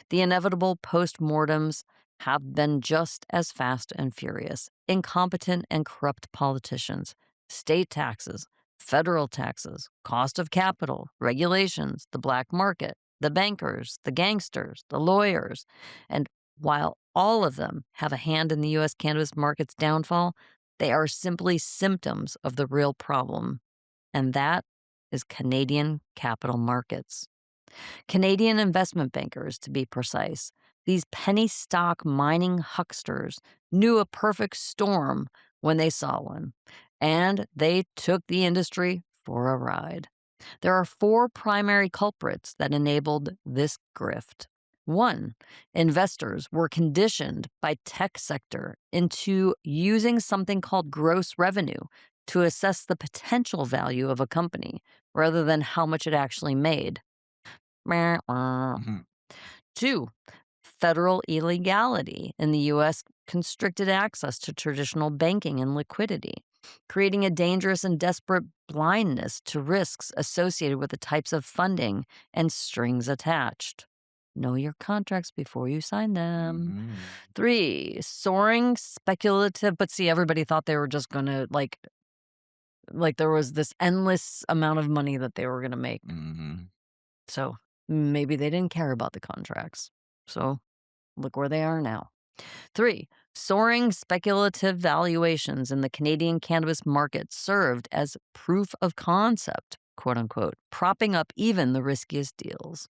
The inevitable postmortems have been just as fast and furious. Incompetent and corrupt politicians, state taxes, federal taxes, cost of capital, regulations, the black market, the bankers, the gangsters, the lawyers. And while all of them have a hand in the U.S. cannabis market's downfall, they are simply symptoms of the real problem, and that is Canadian capital markets. Canadian investment bankers, to be precise. These penny stock mining hucksters knew a perfect storm when they saw one, and they took the industry for a ride. There are four primary culprits that enabled this grift. One, investors were conditioned by tech sector into using something called gross revenue to assess the potential value of a company rather than how much it actually made. Meh, meh. Mhm. Two, federal illegality in the U.S. constricted access to traditional banking and liquidity, creating a dangerous and desperate blindness to risks associated with the types of funding and strings attached. Know your contracts before you sign them. Mhm. Three, soaring speculative, but see, everybody thought they were just gonna like there was this endless amount of money that they were gonna make. Mhm. So maybe they didn't care about the contracts. So look where they are now. Three, soaring speculative valuations in the Canadian cannabis market served as proof of concept, quote unquote, propping up even the riskiest deals.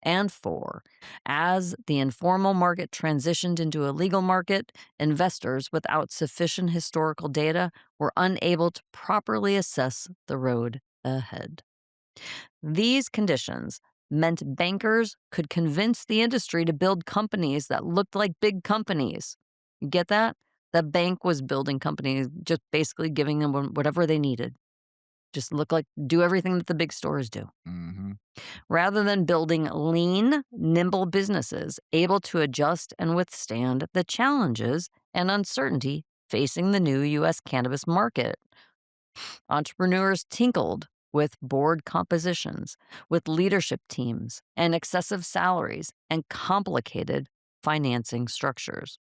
And four, as the informal market transitioned into a legal market, investors without sufficient historical data were unable to properly assess the road ahead. These conditions meant bankers could convince the industry to build companies that looked like big companies. You get that? The bank was building companies, just basically giving them whatever they needed. Just look like, do everything that the big stores do. Mhm. Rather than building lean, nimble businesses able to adjust and withstand the challenges and uncertainty facing the new U.S. cannabis market. Entrepreneurs tinkled with board compositions, with leadership teams, and excessive salaries and complicated financing structures.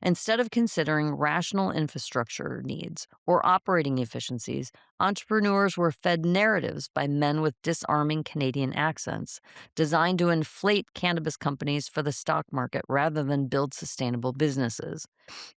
Instead of considering rational infrastructure needs or operating efficiencies, entrepreneurs were fed narratives by men with disarming Canadian accents designed to inflate cannabis companies for the stock market rather than build sustainable businesses.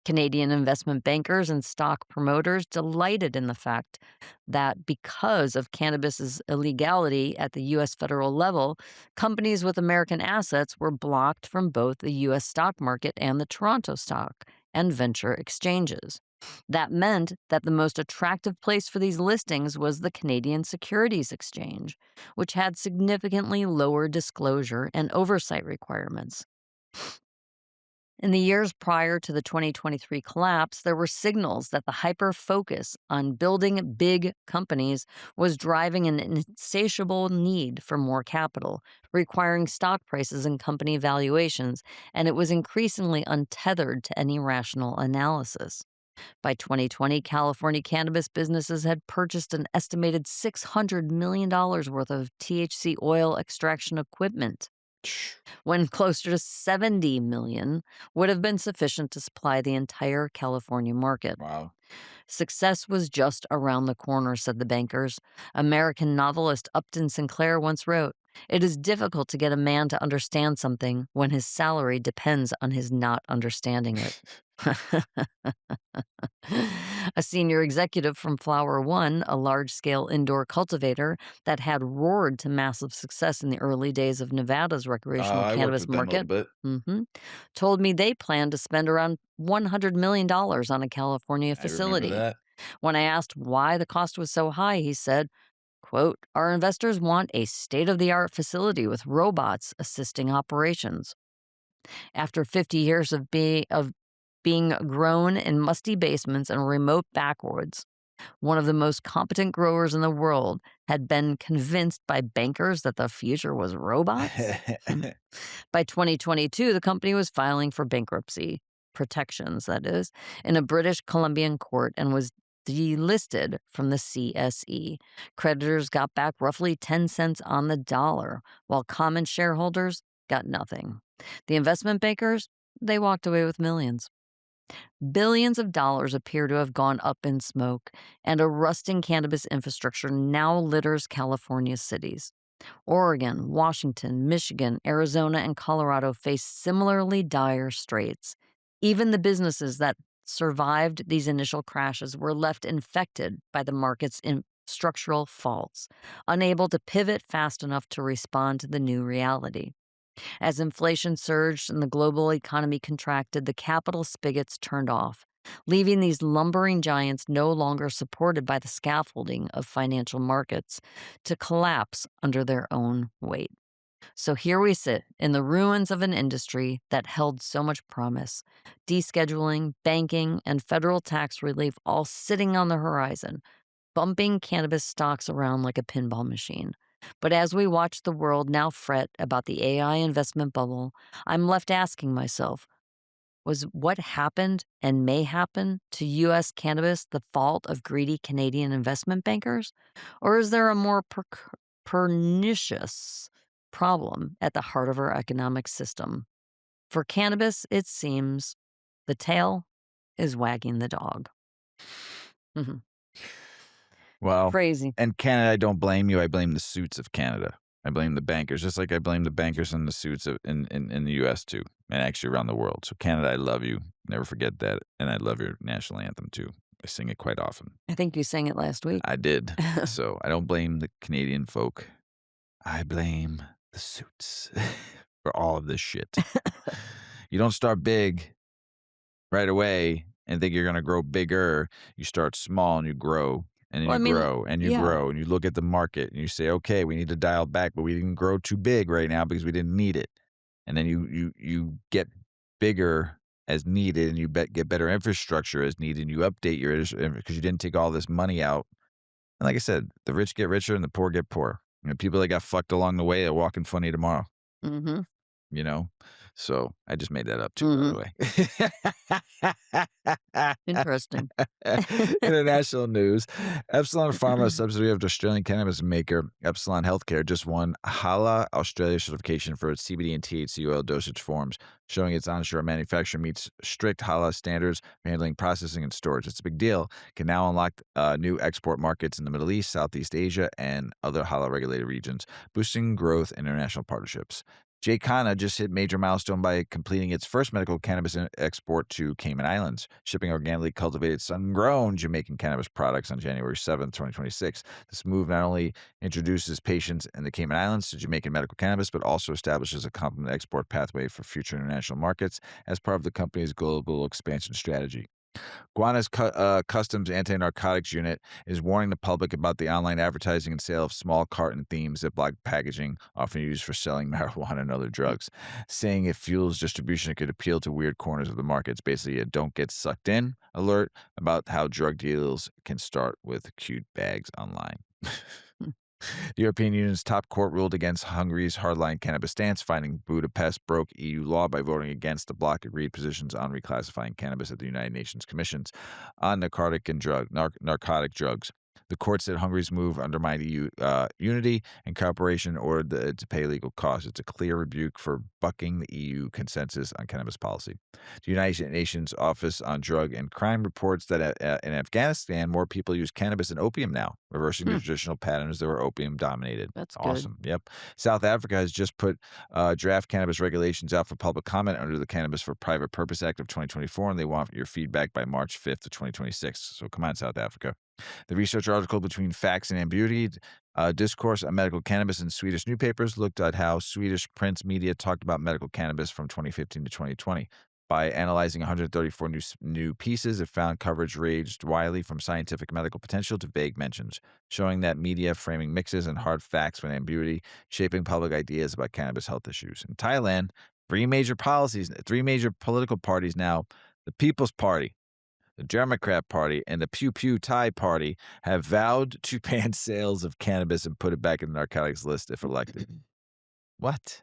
Canadian investment bankers and stock promoters delighted in the fact that because of cannabis's illegality at the U.S. federal level, companies with American assets were blocked from both the U.S. stock market and the Toronto Stock and Venture exchanges. That meant that the most attractive place for these listings was the Canadian Securities Exchange, which had significantly lower disclosure and oversight requirements. In the years prior to the 2023 collapse, there were signals that the hyper focus on building big companies was driving an insatiable need for more capital, requiring stock prices and company valuations, and it was increasingly untethered to any rational analysis. By 2020, California cannabis businesses had purchased an estimated $600 million worth of THC oil extraction equipment when closer to 70 million would have been sufficient to supply the entire California market. Wow. Success was just around the corner, said the bankers. American novelist Upton Sinclair once wrote, "It is difficult to get a man to understand something when his salary depends on his not understanding it." A senior executive from Flower One, a large scale indoor cultivator that had roared to massive success in the early days of Nevada's recreational I worked cannabis with them a little market, bit. mhm, told me they plan to spend around $100 million on a California I remember facility. that. When I asked why the cost was so high, he said, quote, "Our investors want a state of the art facility with robots assisting operations." After 50 years of being grown in musty basements and remote backwoods, one of the most competent growers in the world had been convinced by bankers that the future was robots? Hmm. By 2022, the company was filing for bankruptcy protections, that is, in a British Columbian court and was delisted from the CSE. Creditors got back roughly 10 cents on the dollar, while common shareholders got nothing. The investment bankers, they walked away with millions. Billions of dollars appear to have gone up in smoke, and a rusting cannabis infrastructure now litters California's cities. Oregon, Washington, Michigan, Arizona, and Colorado face similarly dire straits. Even the businesses that survived these initial crashes were left infected by the market's structural faults, unable to pivot fast enough to respond to the new reality. As inflation surged and the global economy contracted, the capital spigots turned off, leaving these lumbering giants no longer supported by the scaffolding of financial markets to collapse under their own weight. So here we sit in the ruins of an industry that held so much promise, descheduling, banking, and federal tax relief all sitting on the horizon, bumping cannabis stocks around like a pinball machine. But as we watch the world now fret about the AI investment bubble, I'm left asking myself, was what happened and may happen to U.S. cannabis the fault of greedy Canadian investment bankers? Or is there a more pernicious problem at the heart of our economic system? For cannabis, it seems the tail is wagging the dog. Mhm. Well, Crazy. and Canada, I don't blame you. I blame the suits of Canada. I blame the bankers, just like I blame the bankers and the suits of in the US too, and actually around the world. So Canada, I love you. Never forget that. And I love your national anthem too. I sing it quite often. I think you sang it last week. I did. So I don't blame the Canadian folk. I blame the suits for all of this shit. You don't start big right away and think you're gonna grow bigger. You start small and you grow, and then Well, I you mean, grow and you yeah. grow, and you look at the market and you say, "Okay, we need to dial back, but we didn't grow too big right now because we didn't need it." And then you get bigger as needed, and you get better infrastructure as needed, and you update your because you didn't take all this money out. And like I said, the rich get richer and the poor get poorer. You know, people that got fucked along the way are walking funny tomorrow, Mhm. you know? So I just made that up too, by Mhm. the way. Interesting. International news. Epsilon Pharma, a subsidiary of the Australian cannabis maker Epsilon Healthcare, just won HALA Australia certification for its CBD and THC oil dosage forms, showing its onshore manufacturer meets strict HALA standards for handling, processing, and storage. It's a big deal. Can now unlock new export markets in the Middle East, Southeast Asia, and other HALA regulated regions, boosting growth and international partnerships. Jaycana just hit major milestone by completing its first medical cannabis export to Cayman Islands, shipping organically cultivated sun-grown Jamaican cannabis products on January 7th, 2026. This move not only introduces patients in the Cayman Islands to Jamaican medical cannabis, but also establishes a complement export pathway for future international markets as part of the company's global expansion strategy. Guana's Customs Anti-Narcotics Unit is warning the public about the online advertising and sale of small carton themes that block packaging, often used for selling marijuana and other drugs, saying it fuels distribution. It could appeal to weird corners of the market. It's basically a "don't get sucked in" alert about how drug deals can start with cute bags online. The European Union's top court ruled against Hungary's hardline cannabis stance, finding Budapest broke EU law by voting against the bloc agreed positions on reclassifying cannabis at the United Nations Commissions on narcotic drugs. The court said Hungary's move undermined EU unity and cooperation, ordered it to pay legal costs. It's a clear rebuke for bucking the EU consensus on cannabis policy. The United Nations Office on Drug and Crime reports that in Afghanistan, more people use cannabis than opium now, reversing the Hmm, traditional patterns that were opium dominated. that's good. Awesome. Yep. South Africa has just put draft cannabis regulations out for public comment under the Cannabis for Private Purpose Act of 2024, and they want your feedback by March 5th of 2026. So come on, South Africa. The research article between facts and ambiguity, discourse on medical cannabis in Swedish newspapers, looked at how Swedish print media talked about medical cannabis from 2015 to 2020. By analyzing 134 new pieces, it found coverage ranged widely from scientific medical potential to vague mentions, showing that media framing mixes and hard facts with ambiguity, shaping public ideas about cannabis health issues. In Thailand, three major political parties now, the People's Party, the Democrat Party, and the Pew Pew Thai Party have vowed to ban sales of cannabis and put it back in the narcotics list if elected. What?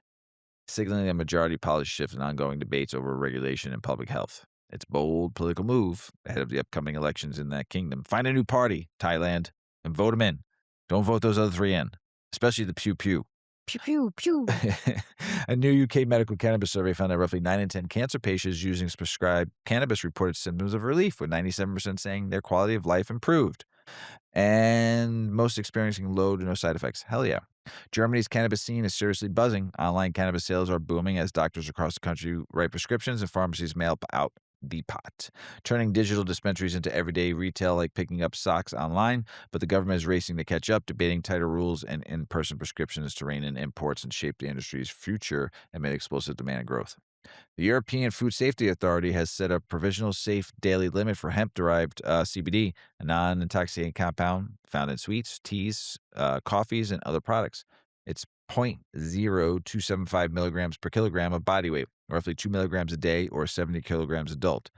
Signaling a majority policy shift and ongoing debates over regulation and public health. It's a bold political move ahead of the upcoming elections in that kingdom. Find a new party, Thailand, and vote them in. Don't vote those other three in, especially the Pew Pew. Pew, pew, pew. A new UK medical cannabis survey found that roughly 9 in 10 cancer patients using prescribed cannabis reported symptoms of relief, with 97% saying their quality of life improved, and most experiencing low to no side effects. Hell yeah. Germany's cannabis scene is seriously buzzing. Online cannabis sales are booming as doctors across the country write prescriptions and pharmacies mail out the pot, turning digital dispensaries into everyday retail like picking up socks online. But the government is racing to catch up, debating tighter rules and in-person prescriptions to rein in imports and shape the industry's future amid explosive demand growth. The European Food Safety Authority has set a provisional safe daily limit for hemp derived CBD, a non intoxicating compound found in sweets, teas, coffees, and other products. It's 0.0275 milligrams per kilogram of body weight, roughly 2 milligrams a day or 70 kilograms adult.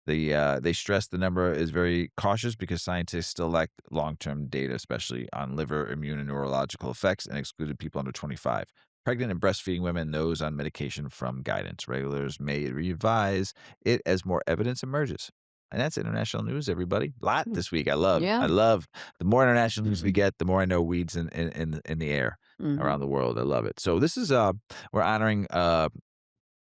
They stress the number is very cautious because scientists still lack long-term data, especially on liver, immune, and neurological effects, and excluded people under 25. Pregnant and breastfeeding women, those on medication from guidance. Regulators may revise it as more evidence emerges. And that's international news, everybody. A lot Hmm, this week. I yeah. love the more international news we get, the more I know weeds in the air Mhm. around the world. I love it. So this is we're honoring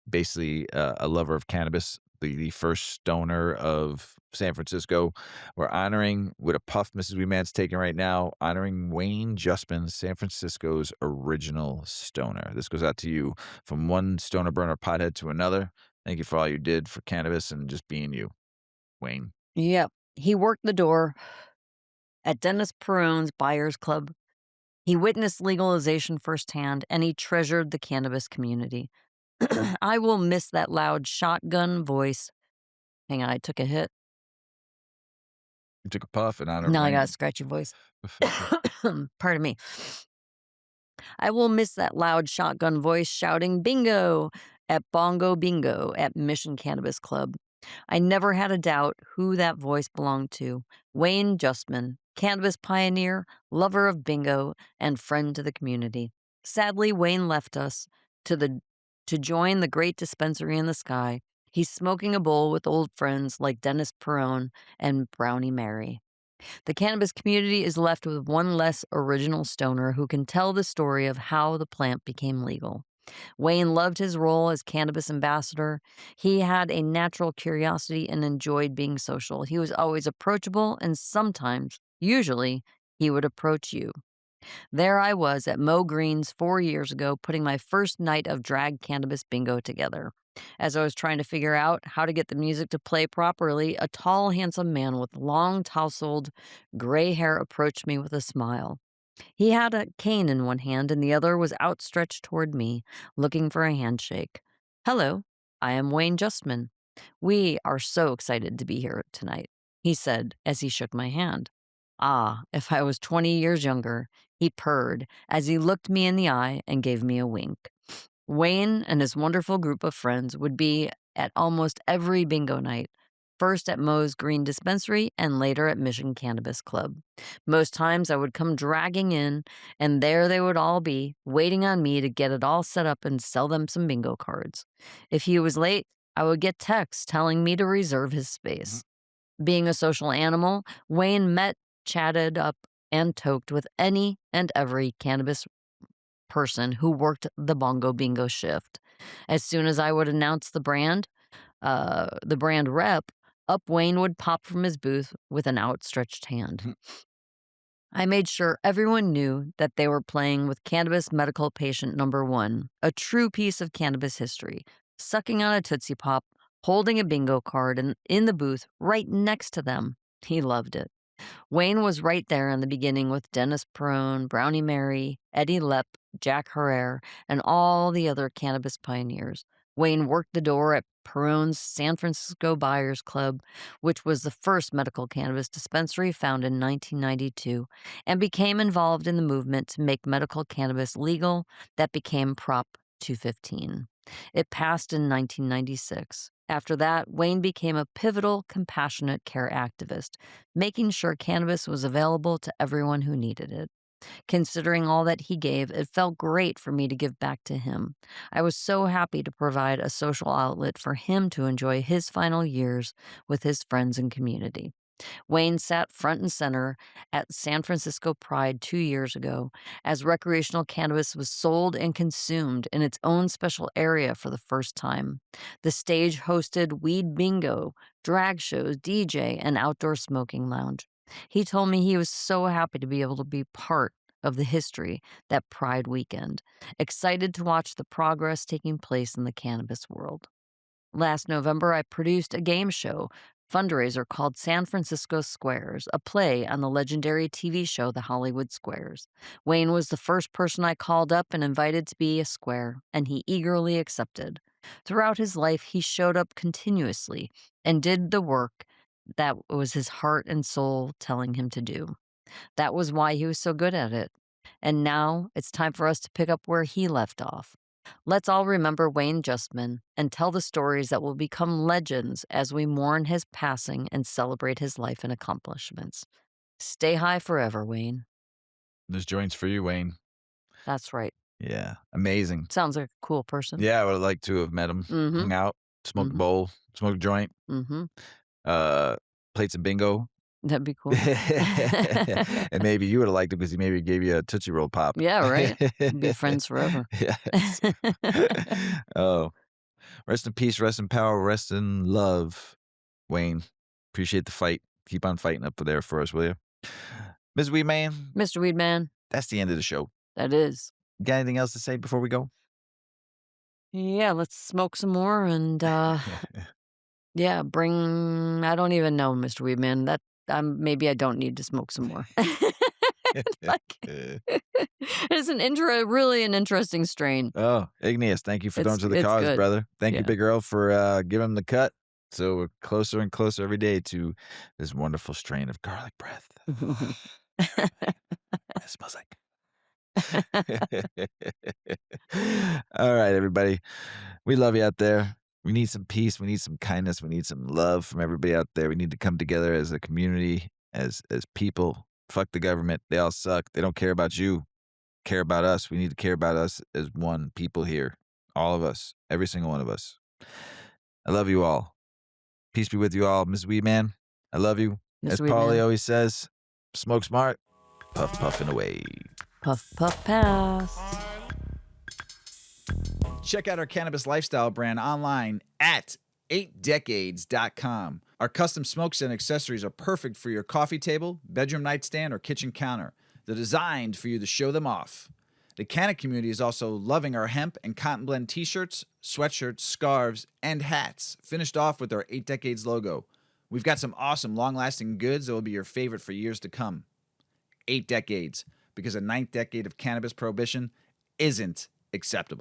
basically a lover of cannabis, the first stoner of San Francisco. We're honoring with a puff Mrs. Weedman's taking right now, honoring Wayne Justman, San Francisco's original stoner. This goes out to you from one stoner burner pothead to another. Thank you for all you did for cannabis and just being you, Wayne. Yep. He worked the door at Dennis Peron's Buyers Club. He witnessed legalization firsthand, and he treasured the cannabis community. I will miss that loud shotgun voice. Hang on, I took a hit. You took a puff in honor of Now I got a Wayne. scratchy voice. Pardon me. I will miss that loud shotgun voice shouting bingo at Bongo Bingo at Mission Cannabis Club. I never had a doubt who that voice belonged to. Wayne Justman, cannabis pioneer, lover of bingo, and friend to the community. Sadly, Wayne left us to the to join the great dispensary in the sky. He's smoking a bowl with old friends like Dennis Perone and Brownie Mary. The cannabis community is left with one less original stoner who can tell the story of how the plant became legal. Wayne loved his role as cannabis ambassador. He had a natural curiosity and enjoyed being social. He was always approachable, and sometimes, usually, he would approach you. There I was at Mo Green's 4 years ago, putting my first night of drag cannabis bingo together. As I was trying to figure out how to get the music to play properly, a tall, handsome man with long, tousled, gray hair approached me with a smile. He had a cane in one hand and the other was outstretched toward me, looking for a handshake. Hello, I am Wayne Justman. We are so excited to be here tonight, he said as he shook my hand. Ah, if I was 20 years younger, he purred as he looked me in the eye and gave me a wink. Wayne and his wonderful group of friends would be at almost every bingo night, first at Moe's Green Dispensary and later at Mission Cannabis Club. Most times I would come dragging in, and there they would all be, waiting on me to get it all set up and sell them some bingo cards. If he was late, I would get texts telling me to reserve his Mhm. space. Being a social animal, Wayne met, chatted up, and toked with any and every cannabis person who worked the bongo bingo shift. As soon as I would announce the brand rep, up Wayne would pop from his booth with an outstretched hand. Mhm. I made sure everyone knew that they were playing with cannabis medical patient number one, a true piece of cannabis history, sucking on a Tootsie Pop, holding a bingo card, and in the booth right next to them. He loved it. Wayne was right there in the beginning with Dennis Perone, Brownie Mary, Eddie Lepp, Jack Herrera, and all the other cannabis pioneers. Wayne worked the door at Perone's San Francisco Buyers Club, which was the first medical cannabis dispensary found in 1992, and became involved in the movement to make medical cannabis legal that became Prop 215. It passed in 1996. After that, Wayne became a pivotal, compassionate care activist, making sure cannabis was available to everyone who needed it. Considering all that he gave, it felt great for me to give back to him. I was so happy to provide a social outlet for him to enjoy his final years with his friends and community. Wayne sat front and center at San Francisco Pride 2 years ago as recreational cannabis was sold and consumed in its own special area for the first time. The stage hosted weed bingo, drag shows, DJ, and outdoor smoking lounge. He told me he was so happy to be able to be part of the history that Pride weekend, excited to watch the progress taking place in the cannabis world. Last November, I produced a game show fundraiser called San Francisco Squares, a play on the legendary TV show The Hollywood Squares. Wayne was the first person I called up and invited to be a square, and he eagerly accepted. Throughout his life, he showed up continuously and did the work that was his heart and soul telling him to do. That was why he was so good at it. And now it's time for us to pick up where he left off. Let's all remember Wayne Justman and tell the stories that will become legends as we mourn his passing and celebrate his life and accomplishments. Stay high forever, Wayne. There's joints for you, Wayne. That's right. Yeah, amazing. Sounds like a cool person. Yeah, I would like to have met him, Mm-hmm. hung out, smoked a Mm-hmm. bowl, smoked a joint, Mm-hmm. uh, played some bingo. That'd be cool. And maybe you would have liked it because he maybe gave you a Tootsie Roll pop. Yeah, right. Be friends forever. Yes. Oh, rest in peace, rest in power, rest in love, Wayne. Appreciate the fight. Keep on fighting up there for us, will you? Ms. Weedman, Mr. Weedman, that's the end of the show. that is. Got anything else to say before we go? Yeah, let's smoke some more and yeah, bring I don't even know, Mr. Weedman. That maybe I don't need to smoke some more. Like, it's really an interesting strain. Oh, Ignius, thank you for throwing to the It's cause, good. brother. Thank you, Yeah. Big Earl, for giving him the cut. So we're closer and closer every day to this wonderful strain of garlic breath. It smells like. All right, everybody. We love you out there. We need some peace. We need some kindness. We need some love from everybody out there. We need to come together as a community, as people. Fuck the government. They all suck. They don't care about you. Care about us. We need to care about us as one people here. All of us. Every single one of us. I love you all. Peace be with you all. Mrs Weedman, I love you. As Mr. Paulie Weedman. always says, smoke smart, puff puffing away. Puff, puff, pass. Check out our cannabis lifestyle brand online at 8decades.com. Our custom smokes and accessories are perfect for your coffee table, bedroom nightstand, or kitchen counter. They're designed for you to show them off. The Canna community is also loving our hemp and cotton blend t-shirts, sweatshirts, scarves, and hats, finished off with our 8 Decades logo. We've got some awesome long-lasting goods that will be your favorite for years to come. 8 Decades, because a ninth decade of cannabis prohibition isn't acceptable.